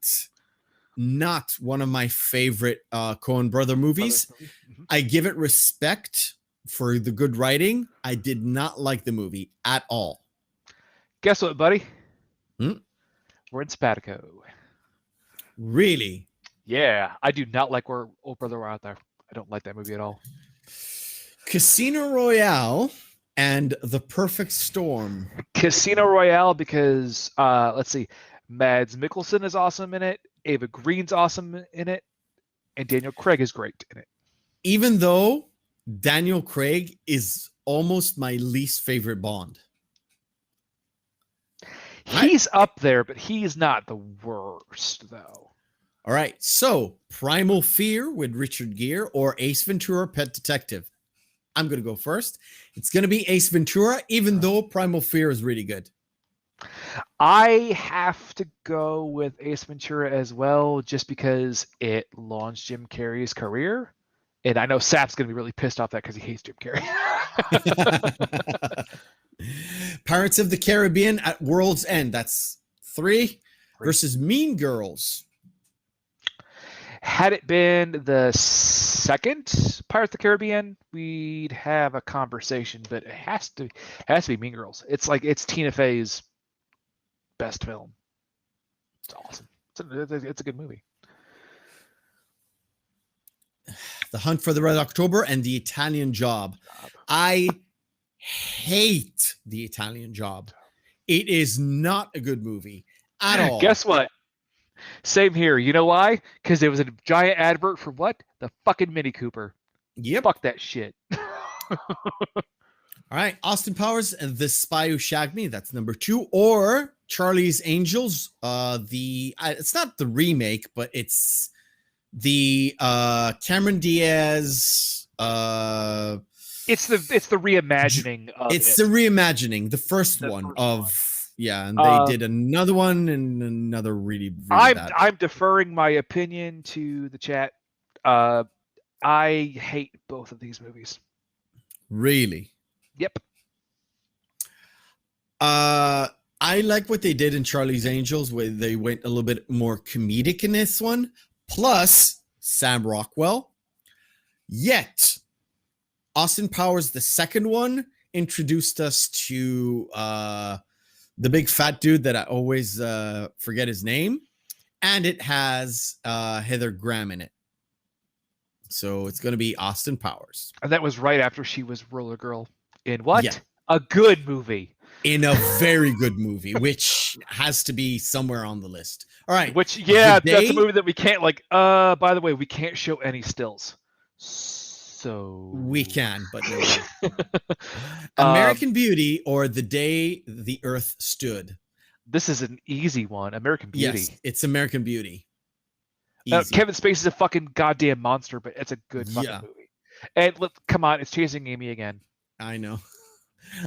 one of my favorite Coen brother movies. Mhm. I give it respect for the good writing. I did not like the movie at all. Guess what, buddy? Hmm? We're in Spatico. Really? Yeah, I do not like where Old Brother Were Out There. I don't like that movie at all. Casino Royale and The Perfect Storm. Casino Royale because let's see, Mads Mikkelsen is awesome in it, Ava Green's awesome in it, and Daniel Craig is great in it. Even though Daniel Craig is almost my least favorite Bond. He's up there, but he's not the worst though. All right. So Primal Fear with Richard Gere or Ace Ventura Pet Detective. I'm going to go first. It's going to be Ace Ventura, even though Primal Fear is really good. I have to go with Ace Ventura as well, just because it launched Jim Carrey's career. And I know Sap's going to be really pissed off that because he hates Jim Carrey. Pirates of the Caribbean at World's End. That's 3 versus Mean Girls. Had it been the second Pirates of the Caribbean, we'd have a conversation, but it has to be Mean Girls. It's like it's Tina Fey's best film. It's awesome. It's a good movie. The Hunt for the Red October and The Italian Job. I hate The Italian Job. It is not a good movie at all. Guess what? Same here. You know why? Because there was a giant advert for what? The fucking Mini Cooper. Yep. Fuck that shit. All right. Austin Powers and The Spy Who Shagged Me. That's number 2. Or Charlie's Angels. It's not the remake, but it's the Cameron Diaz. It's the reimagining of it's the reimagining, the first one of. Yeah, and they did another one and another really bad. I'm deferring my opinion to the chat. I hate both of these movies. Really? Yep. I like what they did in Charlie's Angels, where they went a little bit more comedic in this one. Plus Sam Rockwell. Yet Austin Powers, the second one, introduced us to the big fat dude that I always forget his name, and it has Heather Graham in it. So it's going to be Austin Powers. And that was right after she was Roller Girl in what? Yeah. A good movie. In a very good movie, which has to be somewhere on the list. All right. Which, yeah, that's a movie that we can't by the way, we can't show any stills. So we can, but no. American Beauty or The Day the Earth Stood. This is an easy one. American Beauty. Yes, it's American Beauty. Kevin Spacey's a fucking goddamn monster, but it's a good fucking movie. And come on, it's Chasing Amy again. I know.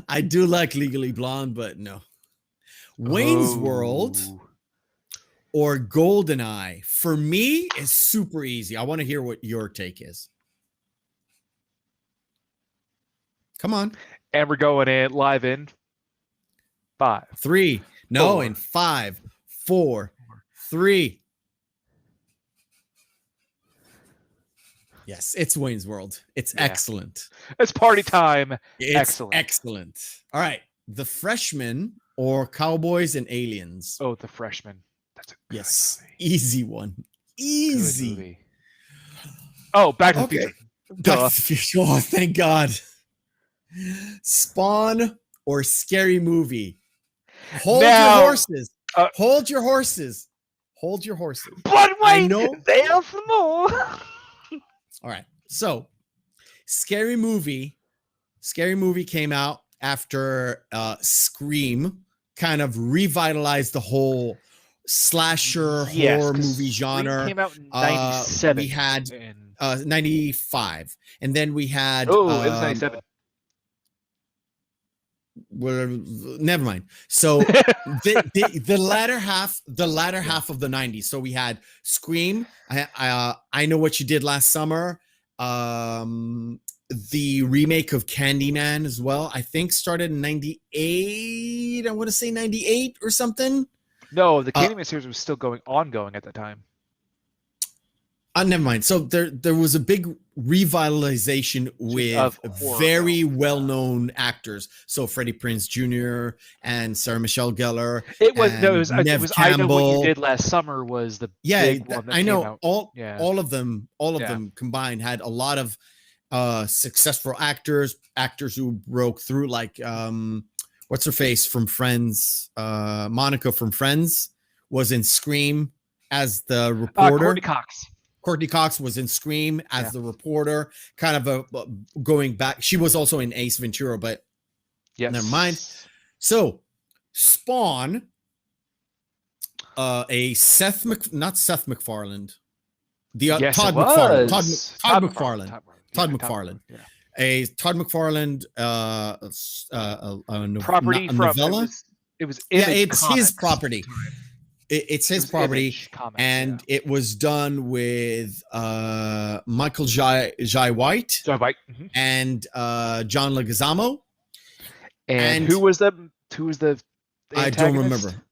I do like Legally Blonde, but no. Wayne's World or GoldenEye. For me, is super easy. I want to hear what your take is. Come on. And we're going in live in 5, 3. No, in 5, 4, 3. Yes, it's Wayne's World. It's excellent. It's party time. It's excellent. All right. The Freshman or Cowboys and Aliens. Oh, The Freshman. That's a good movie. Easy one. Easy. Good movie. Oh, Back to the Future. Back to the Future. Oh, thank God. Spawn or Scary Movie. Hold your horses. Hold your horses. Hold your horses. But wait, there's more. All right. So, Scary Movie came out after Scream kind of revitalized the whole slasher horror movie genre. Came out in 97. We had 95. And then we had it was 97. Well, never mind. So the latter half of the 90s. So we had Scream. I Know What You Did Last Summer. The remake of Candyman as well. I think started in 98. I want to say 98 or something. No, the Candyman series was still ongoing at the time. Never mind. So there was a big revitalization with very well-known actors. So Freddie Prinze Jr. and Sarah Michelle Gellar. It was I Know What You Did Last Summer was the big one that I know came out. all of them combined had a lot of successful actors who broke through, like what's her face from Friends, Monica from Friends was in Scream as the reporter. Courtney Cox was in Scream as the reporter, kind of going back. She was also in Ace Ventura, but never mind. So, Spawn Not Seth MacFarlane. Yes, Todd it McFarlane. was. Todd McFarlane. Todd McFarlane. Yeah. A Todd McFarlane Property from novella. it was Yeah, Image it's Comics his property. at the time. It's his It was property, Image Comics, and it was done with Michael Jai White Jai White. and John Leguizamo. And who was the I don't antagonist? remember.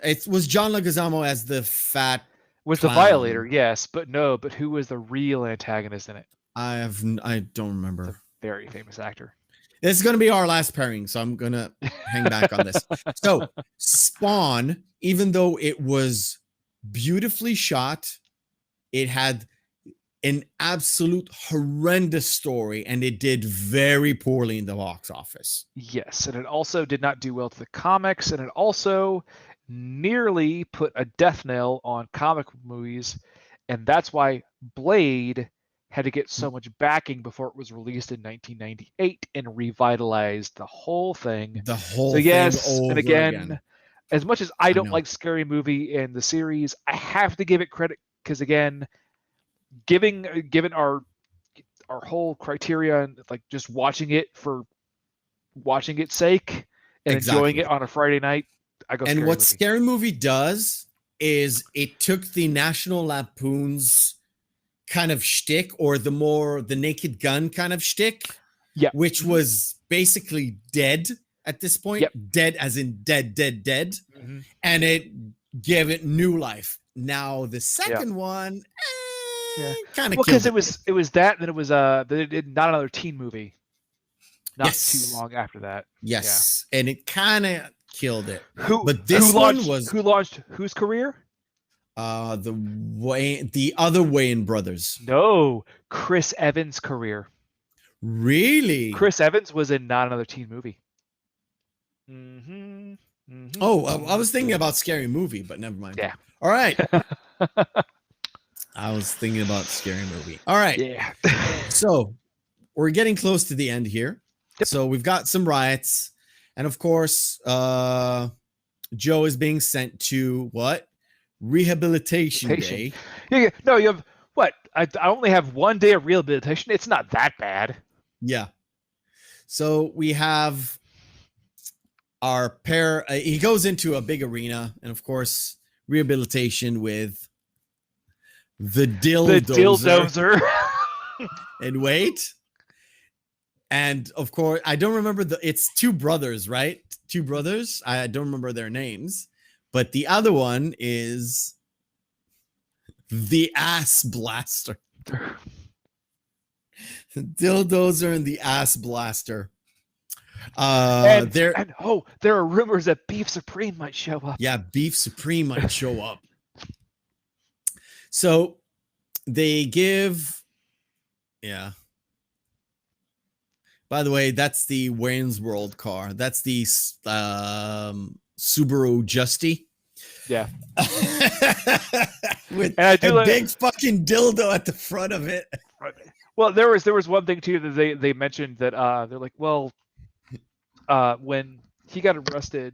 It was John Leguizamo as the fat Was clown. the Violator? Yes, but no. But who was the real antagonist in it? I don't remember. It's a very famous actor. This is going to be our last pairing, so I'm going to hang back on this. So, Spawn, even though it was beautifully shot, it had an absolute horrendous story, and it did very poorly in the box office. Yes, and it also did not do well to the comics, and it also nearly put a death knell on comic movies, and that's why Blade had to get so much backing before it was released in 1998 and revitalized the whole thing. The whole thing over and again, as much as I don't like Scary Movie in the series, I have to give it credit because again, given our whole criteria and like just watching it for watching its sake and enjoying it on a Friday night, I go. And what Scary Movie does is it took the National Lampoon's kind of shtick, or the Naked Gun kind of shtick, which was basically dead at this point, dead as in dead, and it gave it new life. Now the second one, kind of because it was that, and then it was they did Not Another Teen Movie, not too long after that. Yes, and it kind of killed it. But who launched whose career? The other Wayans brothers. No, Chris Evans' career. Really? Chris Evans was in Not Another Teen Movie. Oh, I was thinking about Scary Movie, but never mind. Yeah. All right. I was thinking about Scary Movie. All right. Yeah. So we're getting close to the end here. Yep. So we've got some riots, and of course, Joe is being sent to what? Rehabilitation day. Yeah, no, you have what? I only have 1 day of rehabilitation. It's not that bad. Yeah. So we have our pair. He goes into a big arena, and of course, rehabilitation with the Dildozer. And wait. And of course, I don't remember it's two brothers, right? Two brothers. I don't remember their names. But the other one is the Ass Blaster. Dildozer and the Ass Blaster. There are rumors that Beef Supreme might show up. Yeah, Beef Supreme might show up. So they give, By the way, that's the Wayne's World car. That's the Subaru Justy. Yeah. With a big fucking dildo at the front of it. Well, there was one thing too that they mentioned that they're like, well, when he got arrested,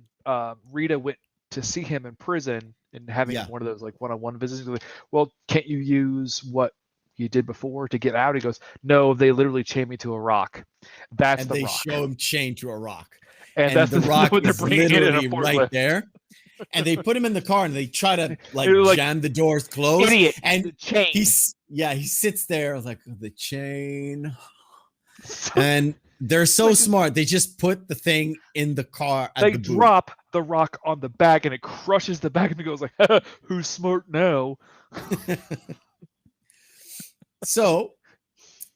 Rita went to see him in prison and having one of those like one-on-one visits. Like, well, can't you use what you did before to get out? He goes, no, they literally chained me to a rock. That's and the they rock. show him chained to a rock. And that's the rock what they're is bringing literally in right there. And they put him in the car and they try to like jam the doors closed. Idiot. And the chain. he sits there like the chain. And they're so smart. They just put the thing in the car. They drop the rock on the back and it crushes the back and it goes like, who's smart now? So,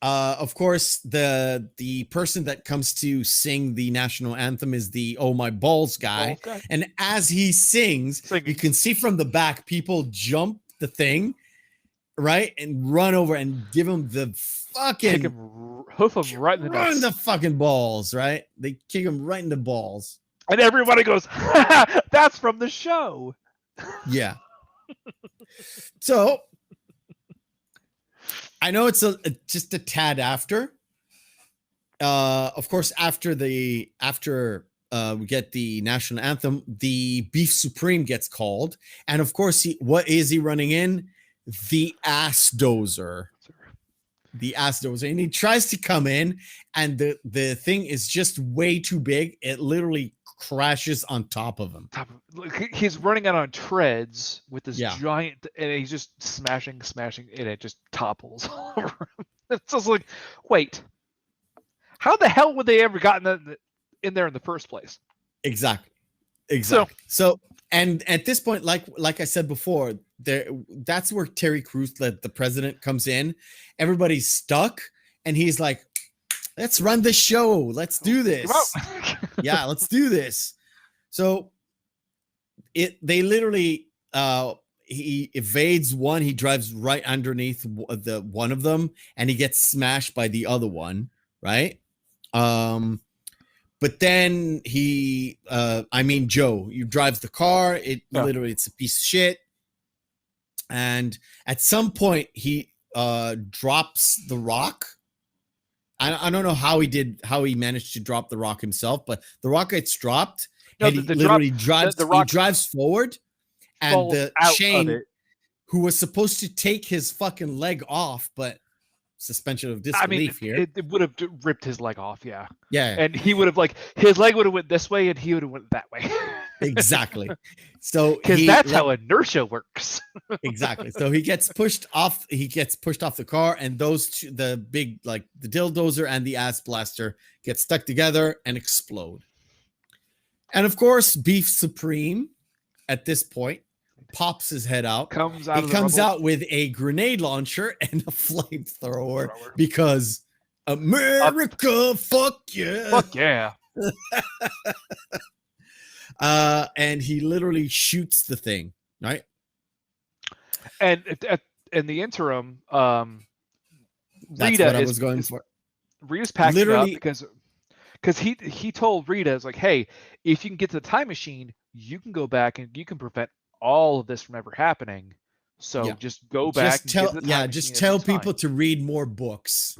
of course, the person that comes to sing the national anthem is the Oh My Balls guy. And as he sings, you can see from the back, people jump the thing, right? And run over and give him the fucking hoof him right in the nuts. Run the fucking balls, right? They kick him right in the balls. And everybody goes, that's from the show. Yeah. So I know it's just a tad after. Of course, after we get the national anthem. The Beef Supreme gets called, and of course, what is he running in? The ass dozer. The ass dozer, and he tries to come in, and the thing is just way too big. It literally crashes on top of him. He's running out on treads with this giant, and he's just smashing, and it just topples all over him. It's just like, wait, how the hell would they ever gotten in there in the first place? Exactly. So and at this point, like I said before, that's where Terry Crews, the president, comes in. Everybody's stuck, and he's like, let's run the show. Let's do this. Yeah, let's do this. So they literally he evades one. He drives right underneath the one of them, and he gets smashed by the other one, right? But then Joe, you drives the car. Literally, it's a piece of shit. And at some point, he drops the rock. I don't know how he managed to drop the rock himself, but the rock gets dropped. No, and he drives forward, and the Shane, who was supposed to take his fucking leg off, but suspension of disbelief here. It would have ripped his leg off, yeah. Yeah. And he would have his leg would have went this way and he would have went that way. Exactly. So because that's how inertia works. Exactly. So he gets pushed off the car, and those two, the big, like the dildozer and the ass blaster, get stuck together and explode. And of course, Beef Supreme at this point pops his head out. He comes out with a grenade launcher and a flamethrower because America, fuck yeah. Fuck yeah. And he literally shoots the thing, right? And in the interim, that's Rita what I was going for. Rita's packing literally, up because he told Rita, it's like, hey, if you can get to the time machine, you can go back and you can prevent all of this from ever happening. So just go back. Just tell people to read more books.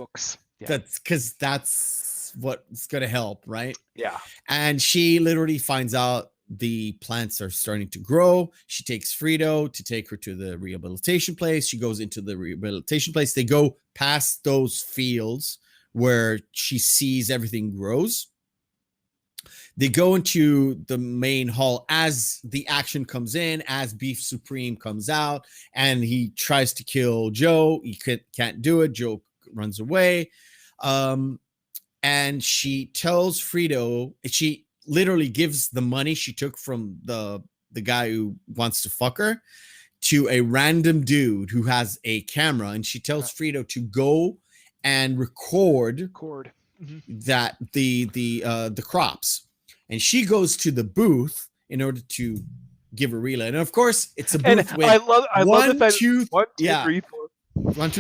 Yeah. That's because that's what's gonna help, right? Yeah. And she literally finds out the plants are starting to grow. She takes Frito to take her to the rehabilitation place. She goes into the rehabilitation place. They go past those fields where she sees everything grows. They go into the main hall as the action comes in, as Beef Supreme comes out, and he tries to kill Joe. He can't do it. Joe runs away. And she tells Frito, she literally gives the money she took from the guy who wants to fuck her to a random dude who has a camera, and she tells Frito to go and record that the crops. And she goes to the booth in order to give a relay. And of course, it's a booth with I love the fact 1, 2,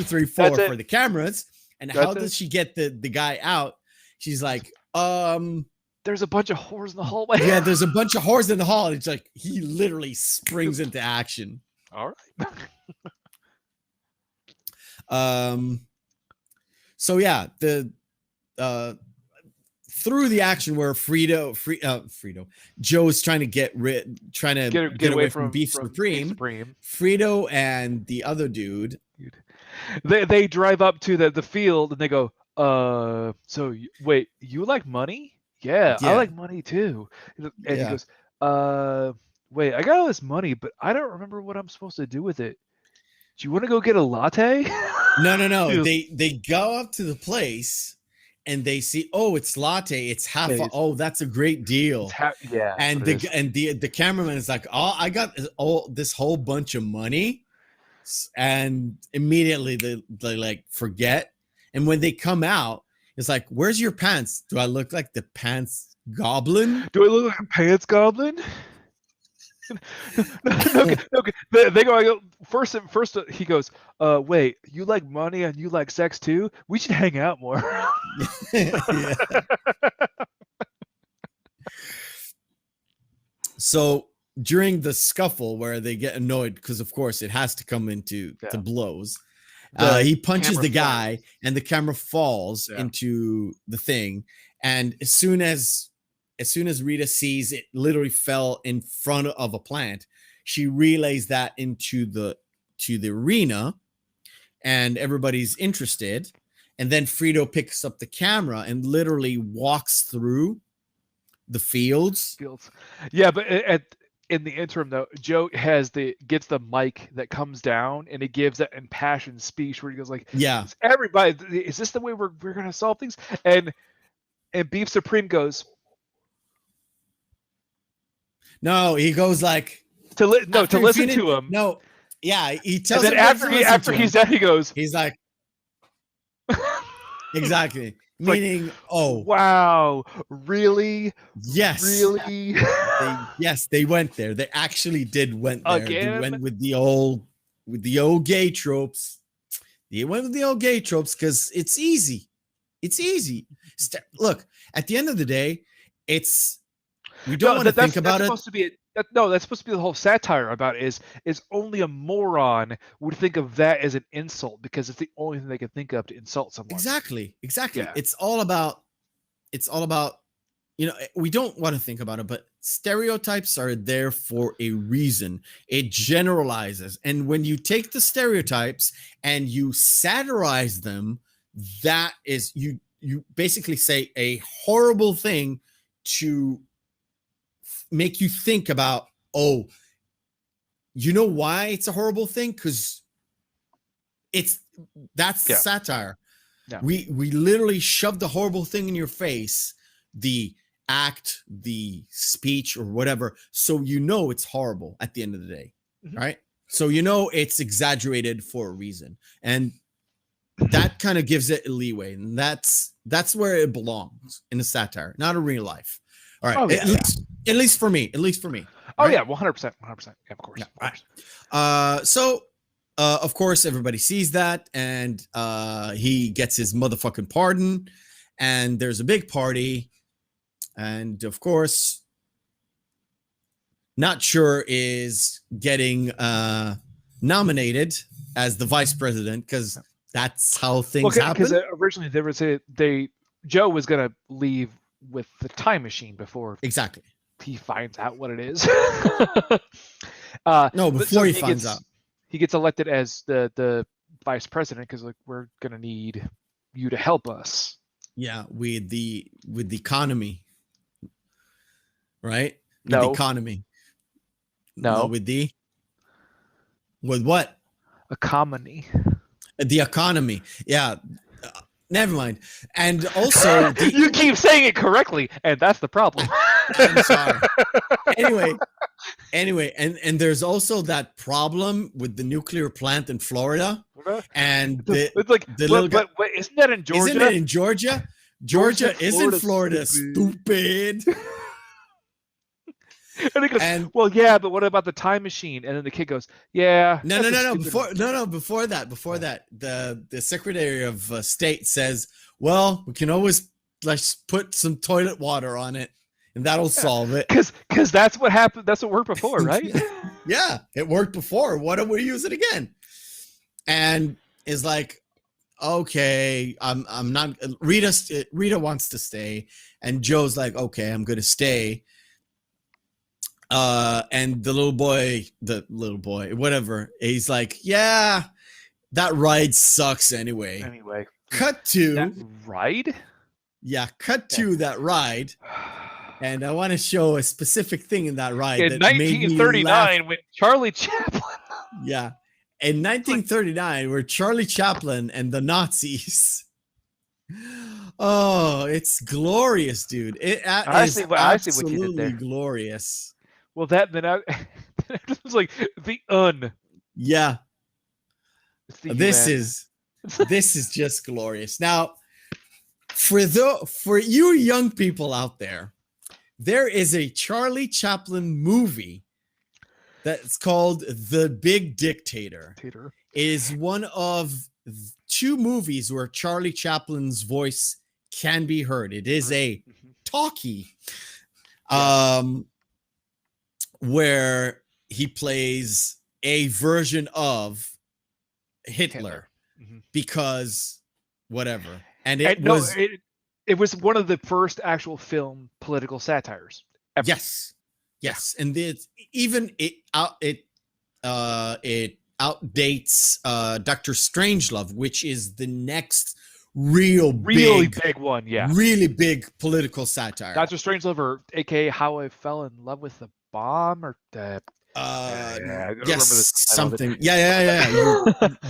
3, 4 for the cameras. And how does she get the guy out? She's like, there's a bunch of whores in the hallway. Yeah, there's a bunch of whores in the hall. And it's like he literally springs into action. All right. So yeah, through the action where Frito, Joe is trying to get away from Beef Supreme. Frito and the other dude, they drive up to the field and they go, so wait, you like money? Yeah, I like money too. And he goes, wait, I got all this money, but I don't remember what I'm supposed to do with it. Do you want to go get a latte? No. They go up to the place and they see, oh, it's latte. It's half. Oh, that's a great deal. And the cameraman is like, oh, I got this whole bunch of money, and immediately they like forget. And when they come out, it's like, where's your pants? Do I look like the pants goblin? Do I look like a pants goblin? Okay. They go first. He goes, wait, you like money and you like sex too? We should hang out more. So during the scuffle where they get annoyed, because of course it has to come into the blows, he punches the guy and the camera falls into the thing. And as soon as as soon as Rita sees it literally fell in front of a plant, she relays that into the arena, and everybody's interested. And then Frito picks up the camera and literally walks through the fields. Yeah, but in the interim though, Joe gets the mic that comes down, and he gives that impassioned speech where he goes like, Yeah, everybody, is this the way we're gonna solve things? And Beef Supreme goes, no, he goes like to listen to him. No, yeah, he tells. And then after he's done, he goes, he's like, exactly. Meaning, like, oh wow, really? Yes, really? They went there. They actually went there. Again? They went with the old gay tropes. They went with the old gay tropes because it's easy. It's easy. Look, at the end of the day, we don't want to think about it. That's supposed to be the whole satire about it, is only a moron would think of that as an insult because it's the only thing they can think of to insult someone. Exactly. Yeah. It's all about, we don't want to think about it, but stereotypes are there for a reason. It generalizes. And when you take the stereotypes and you satirize them, that is, you basically say a horrible thing to make you think about, oh, you know why it's a horrible thing? Because that's satire. Yeah. We literally shoved the horrible thing in your face, the act, the speech, or whatever, so you know it's horrible at the end of the day, right? So you know it's exaggerated for a reason, and that kind of gives it a leeway, and that's where it belongs, in a satire, not in real life. All right. At least for me. Oh, right? Yeah. 100%. 100%. Yeah, of course. Yeah, of course. Right. So, of course, everybody sees that, and he gets his motherfucking pardon, and there's a big party, and of course, Not Sure is getting nominated as the vice president because that's how things happen. Because originally they would say Joe was gonna leave with the time machine before he finds out what it is. No, before he finds out. He gets elected as the vice president because like we're gonna need you to help us. Yeah, with the economy, right? No. With the economy. No. With what? Economy. The economy. Yeah. Never mind. And also, you keep saying it correctly, and that's the problem. I'm sorry. Anyway, and there's also that problem with the nuclear plant in Florida, and it's like, but isn't that in Georgia? Isn't it in Georgia? Georgia isn't Florida, stupid. And he goes, well, yeah, but what about the time machine? And then the kid goes, yeah. No. Before that, the Secretary of State says, well, we can always put some toilet water on it, and that'll solve it. Because that's what happened. That's what worked before, right? Yeah, it worked before. Why don't we use it again? And is like, okay, I'm not. Rita wants to stay, and Joe's like, okay, I'm gonna stay. And the little boy, whatever, he's like, yeah, that ride sucks anyway. Cut to that ride. Yeah, cut to that ride. And I want to show a specific thing in that ride. In 1939, when Charlie Chaplin. Yeah. In 1939, where Charlie Chaplin and the Nazis. Oh, it's glorious, dude. I see what you did there. Glorious. Well, then it was like the Yeah. This is just glorious. Now, for you young people out there is a Charlie Chaplin movie that's called The Big Dictator. It is one of two movies where Charlie Chaplin's voice can be heard. It is a talkie. Where he plays a version of Hitler. Because whatever. And It was one of the first actual film political satires ever. Yes, and even it outdates Doctor Strangelove, which is the next Really big one, yeah. really big political satire. Doctor Strangelove, or aka How I Fell in Love with the Bomb, or yes, the something. Yeah.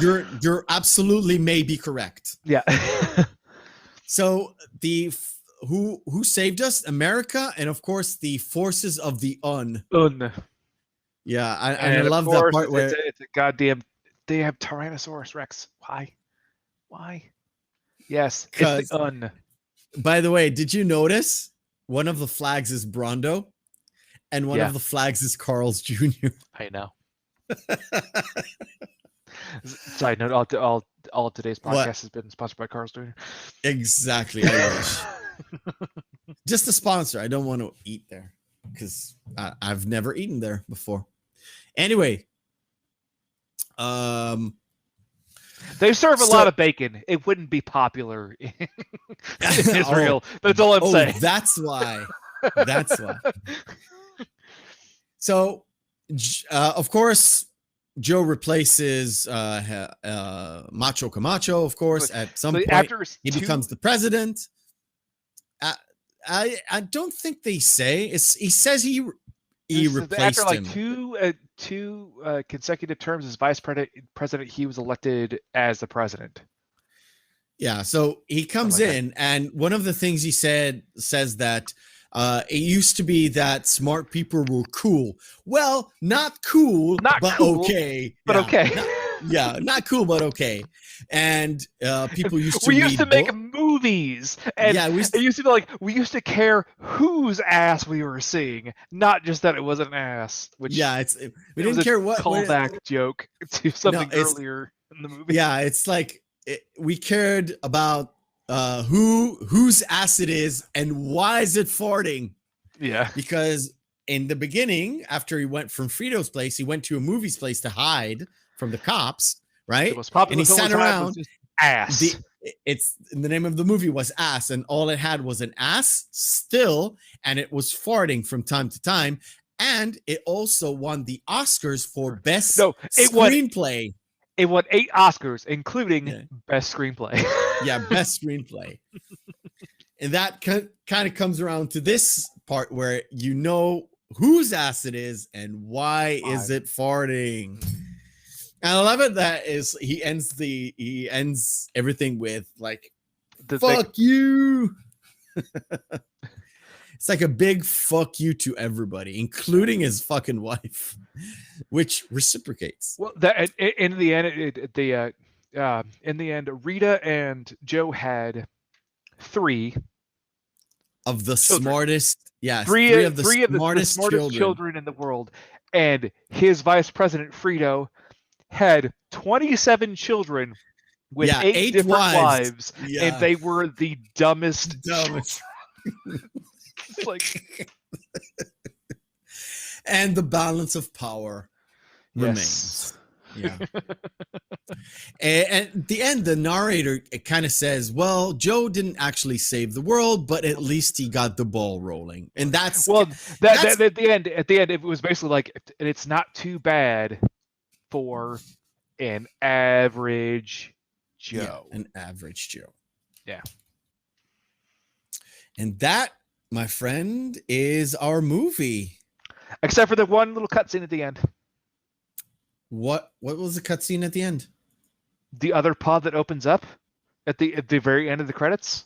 You're absolutely maybe correct. Yeah. So who saved us? America, and of course the forces of the Yeah, I love that part where it's a goddamn. They have Tyrannosaurus Rex. Why? Yes, it's the By the way, did you notice one of the flags is Brondo, and one of the flags is Carl's Jr. I know. Side note: all of today's podcast has been sponsored by Carl's Jr. Exactly. I wish. Just a sponsor. I don't want to eat there because I've never eaten there before. Anyway, they serve a lot of bacon. It wouldn't be popular in Israel. That's all I'm saying. That's why. That's why. So, of course, Joe replaces Macho Camacho, of course, at some point. After he becomes the president. I don't think they say. He says he replaced after him. two consecutive terms as vice president, he was elected as the president. Yeah, so he comes in, and one of the things he says that it used to be that smart people were cool. Well, not cool, but okay. But okay. Not cool, but okay. And people used to make movies, and we used to care whose ass we were seeing, not just that it was an ass. Which we didn't care what callback joke to something earlier in the movie. Yeah, it's like we cared about whose ass it is and why is it farting. Yeah, because in the beginning, after he went from Frito's place, he went to a movie's place to hide from the cops, right? And he sat around. Ass. The name of the movie was Ass, and all it had was an ass still, and it was farting from time to time, and it also won the Oscars for best screenplay. It won 8 Oscars, including best screenplay. Best screenplay. And that kind of comes around to this part where you know whose ass it is and why is it farting. And I love it that he ends everything with like fuck you. It's like a big fuck you to everybody, including his fucking wife, which reciprocates. Well, in the end, Rita and Joe had 3 of the smartest, three of the smartest children in the world, and his vice president Frito had 27 children with 8 different wives, and they were the dumbest. Like, and the balance of power remains. Yeah. And at the end, the narrator kind of says, well, Joe didn't actually save the world, but at least he got the ball rolling. And that's at the end, it was basically like, and it's not too bad for an average Joe. Yeah, an average Joe. Yeah. And that, my friend, is our movie. Except for the one little cutscene at the end. What was the cutscene at the end? The other pod that opens up at the very end of the credits.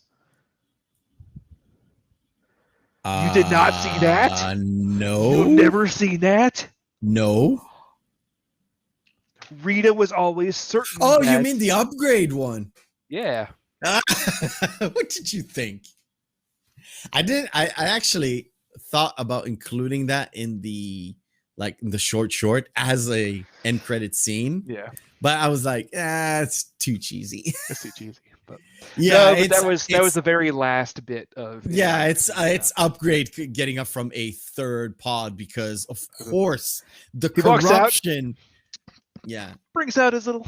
You did not see that? No. You've never seen that? No. Rita was always certain. Oh, you mean the upgrade one? Yeah. What did you think? I actually thought about including that in the short as a end credit scene. Yeah. But I was like, it's too cheesy. It's too cheesy. But that was the very last bit of it's upgrade getting up from a third pod because of course the corruption. Yeah. Brings out his little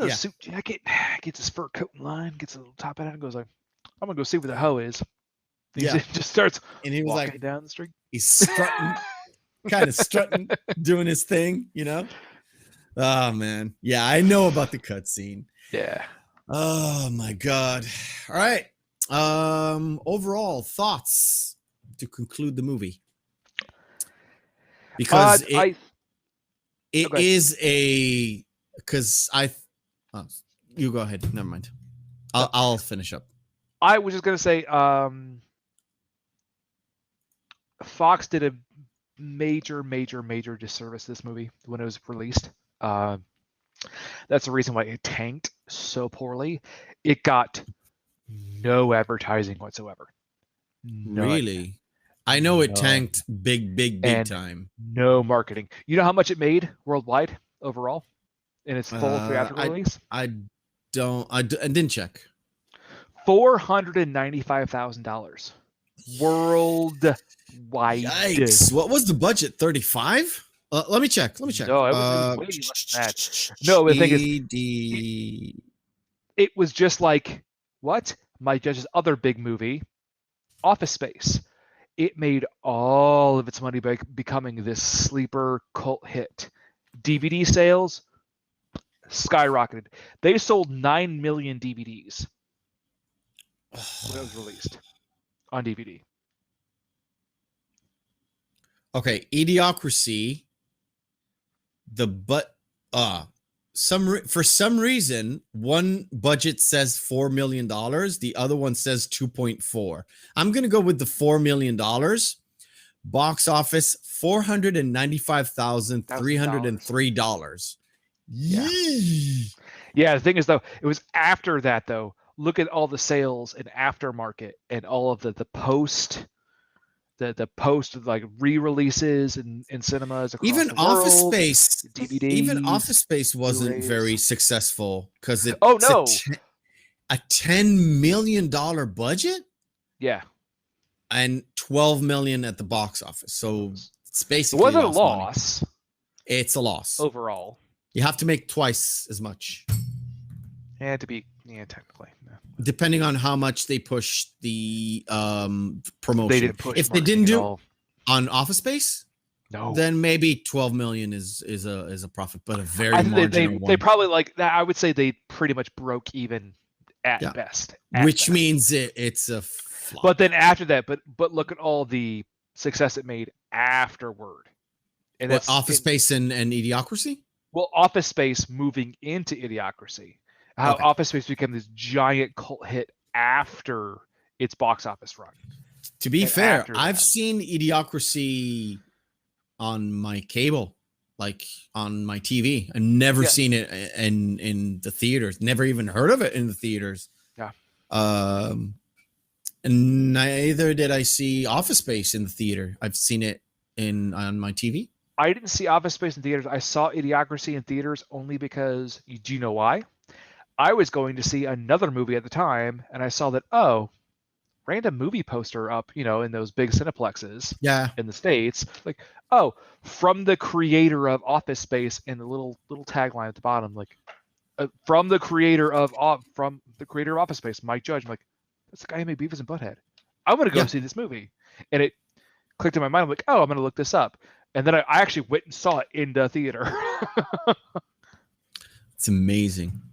suit jacket, gets his fur coat in line, gets a little top hat, and goes like, I'm gonna go see where the hoe is. He Yeah. just starts And he was walking like, down the street. he's strutting, kind of strutting, doing his thing, you know? Oh man. Yeah, I know about the cutscene. Yeah. Oh my god. All right. Overall thoughts to conclude the movie. Because it is a because you go ahead. Never mind. I'll finish up. I was just gonna say, Fox did a major disservice to this movie when it was released. That's the reason why it tanked so poorly. It got no advertising whatsoever. None. Really? I know it tanked big time. No marketing. You know how much it made worldwide overall in its full theatrical release? I didn't check. $495,000 worldwide. Yikes! What was the budget? 35? Let me check. No, it was way less than that. No, the thing is, it was just like what Mike Judge's other big movie, Office Space. It made all of its money by becoming this sleeper cult hit. DVD sales skyrocketed. They sold 9 million DVDs when it was released on DVD. Okay, Idiocracy. For some reason, one budget says $4 million, the other one says 2.4. I'm gonna go with the $4 million. Box office $495,303. Yeah, the thing is though, it was after that though. Look at all the sales and aftermarket and all of the post. The post like re-releases in cinemas across even the Office world, Space, DVDs, even Office Space wasn't Blu-rays. very successful because it. Oh no, a $10 million budget. Yeah, and 12 million at the box office. So it's basically it wasn't a loss. Money. It's a loss overall. You have to make twice as much. Technically. Yeah. Depending on how much they push the promotion. They didn't push if they didn't do on Office Space, no, then maybe 12 million is a profit, but a very marginal one. They probably like that. I would say they pretty much broke even at best. Which means it's a flop. But then after that, but look at all the success it made afterward. And that's Office Space and Idiocracy? Well, Office Space moving into Idiocracy. How Office Space became this giant cult hit after its box office run. To be fair, I've seen Idiocracy on my cable, like on my TV. I've never seen it in the theaters. Never even heard of it in the theaters. Yeah. And neither did I see Office Space in the theater. I've seen it on my TV. I didn't see Office Space in theaters. I saw Idiocracy in theaters only because, do you know why? I was going to see another movie at the time, and I saw that, random movie poster up, in those big cineplexes in the States. Like, from the creator of Office Space, and the little tagline at the bottom, like, from the creator of Office Space, Mike Judge. I'm like, that's the guy who made Beavis and Butthead. I'm going to go see this movie. And it clicked in my mind. I'm like, I'm going to look this up. And then I actually went and saw it in the theater. It's amazing.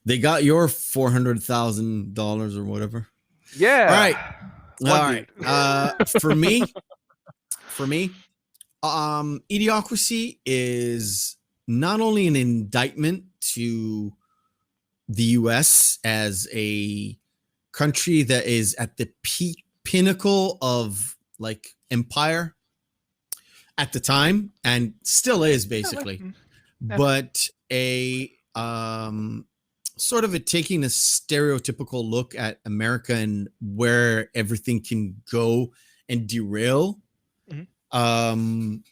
They got your $400,000 or whatever. Yeah. All right. For me, Idiocracy is not only an indictment to the U.S. as a country that is at the pinnacle of like empire at the time and still is basically, but a sort of taking a stereotypical look at America and where everything can go and derail. And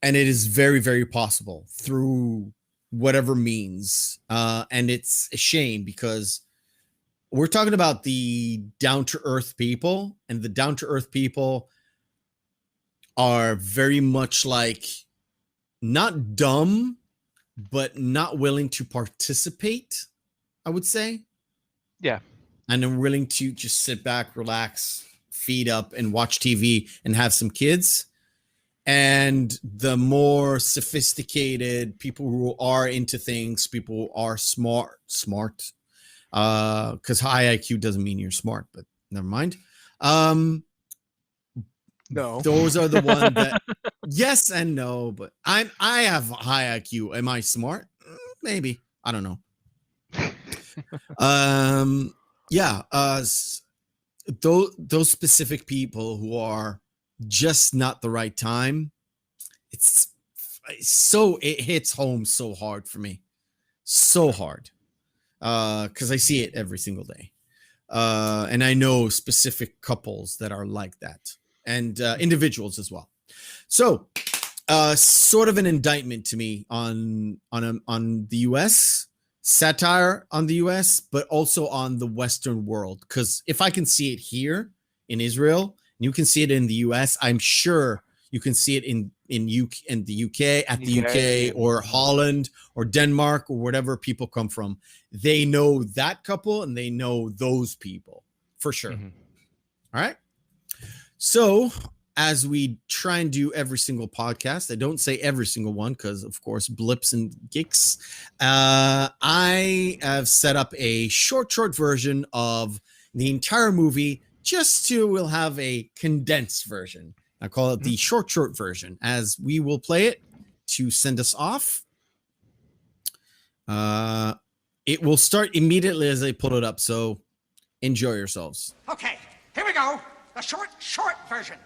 it is very, very possible through whatever means. And it's a shame because we're talking about the down-to-earth people, and the down-to-earth people are very much like not dumb, but not willing to participate, I would say. Yeah. and I'm willing to just sit back, relax, feed up, and watch TV and have some kids. And the more sophisticated people who are into things, people who are smart, because high IQ doesn't mean you're smart, but never mind. No. Those are the ones that yes and no, but I have high IQ. Am I smart? Maybe. I don't know. Yeah, those specific people who are just not the right time, it hits home so hard for me. So hard. Because I see it every single day. And I know specific couples that are like that, and individuals as well. So, sort of an indictment to me on the U.S., satire on the U.S., but also on the Western world. Because if I can see it here in Israel, and you can see it in the U.S., I'm sure you can see it in the UK, at the UK or Holland or Denmark or whatever people come from. They know that couple and they know those people for sure. Mm-hmm. All right. So as we try and do every single podcast, I don't say every single one because, of course, blips and geeks. I have set up a short version of the entire movie. We'll have a condensed version. I call it the short version, as we will play it to send us off. It will start immediately as I pull it up, so enjoy yourselves. Okay, here we go. The short version.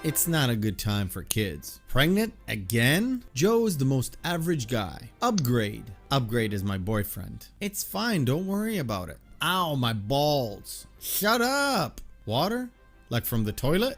It's not a good time for kids. Pregnant again? Joe is the most average guy. Upgrade. Upgrade is my boyfriend. It's fine, don't worry about it. Ow, my balls. Shut up. Water? Like from the toilet?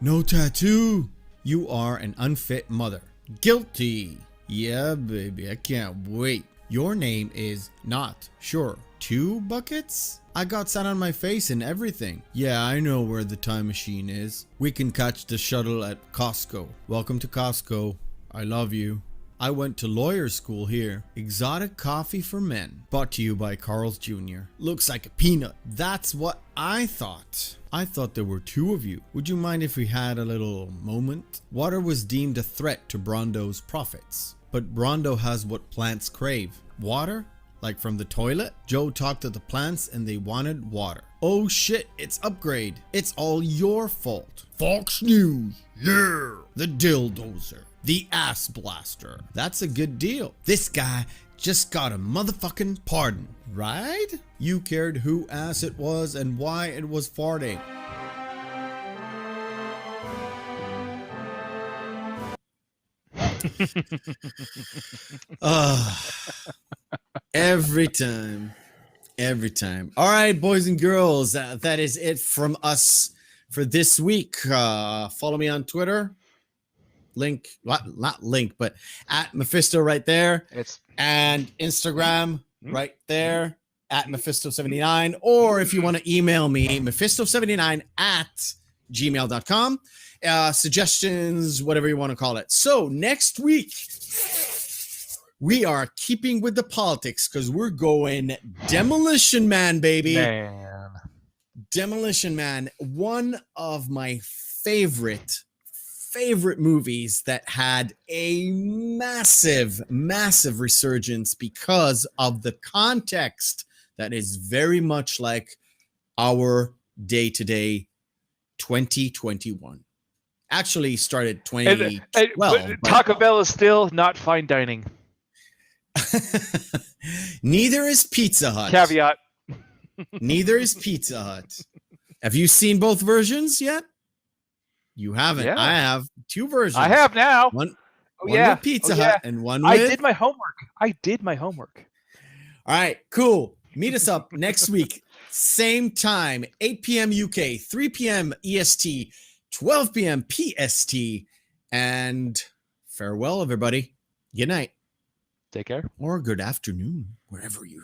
No tattoo. You are an unfit mother. Guilty. Yeah, baby, I can't wait. Your name is not sure. 2 buckets? I got sand on my face and everything. Yeah, I know where the time machine is. We can catch the shuttle at Costco. Welcome to Costco. I love you. I went to lawyer school here. Exotic coffee for men. Brought to you by Carl's Jr. Looks like a peanut. That's what I thought. I thought there were 2 of you. Would you mind if we had a little moment? Water was deemed a threat to Brondo's profits. But Brondo has what plants crave. Water? Like from the toilet? Joe talked to the plants and they wanted water. Oh shit, it's Upgrade. It's all your fault. Fox News. Yeah. The Dildozer. The Ass Blaster. That's a good deal. This guy just got a motherfucking pardon, right? You cared who ass it was and why it was farting. Every time. All right, boys and girls, that is it from us for this week. Follow me on Twitter. Link, not link, but at Mephisto right there. And Instagram right there at Mephisto79. Or if you want to email me, Mephisto79 at gmail.com. Suggestions, whatever you want to call it. So next week, we are keeping with the politics because we're going Demolition Man, baby. Man. Demolition Man, one of my favorite movies that had a massive resurgence because of the context that is very much like our day-to-day 2021. Actually started 2012. Taco Bell is still not fine dining. Neither is Pizza Hut. Caveat. Neither is Pizza Hut. Have you seen both versions yet? You haven't. Yeah. I have 2 versions. I have now. One with Pizza Hut and one with... I did my homework. All right, cool. Meet us up next week. Same time, 8 p.m. UK, 3 p.m. EST, 12 p.m. PST. And farewell, everybody. Good night. Take care. Or good afternoon, wherever you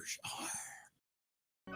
are.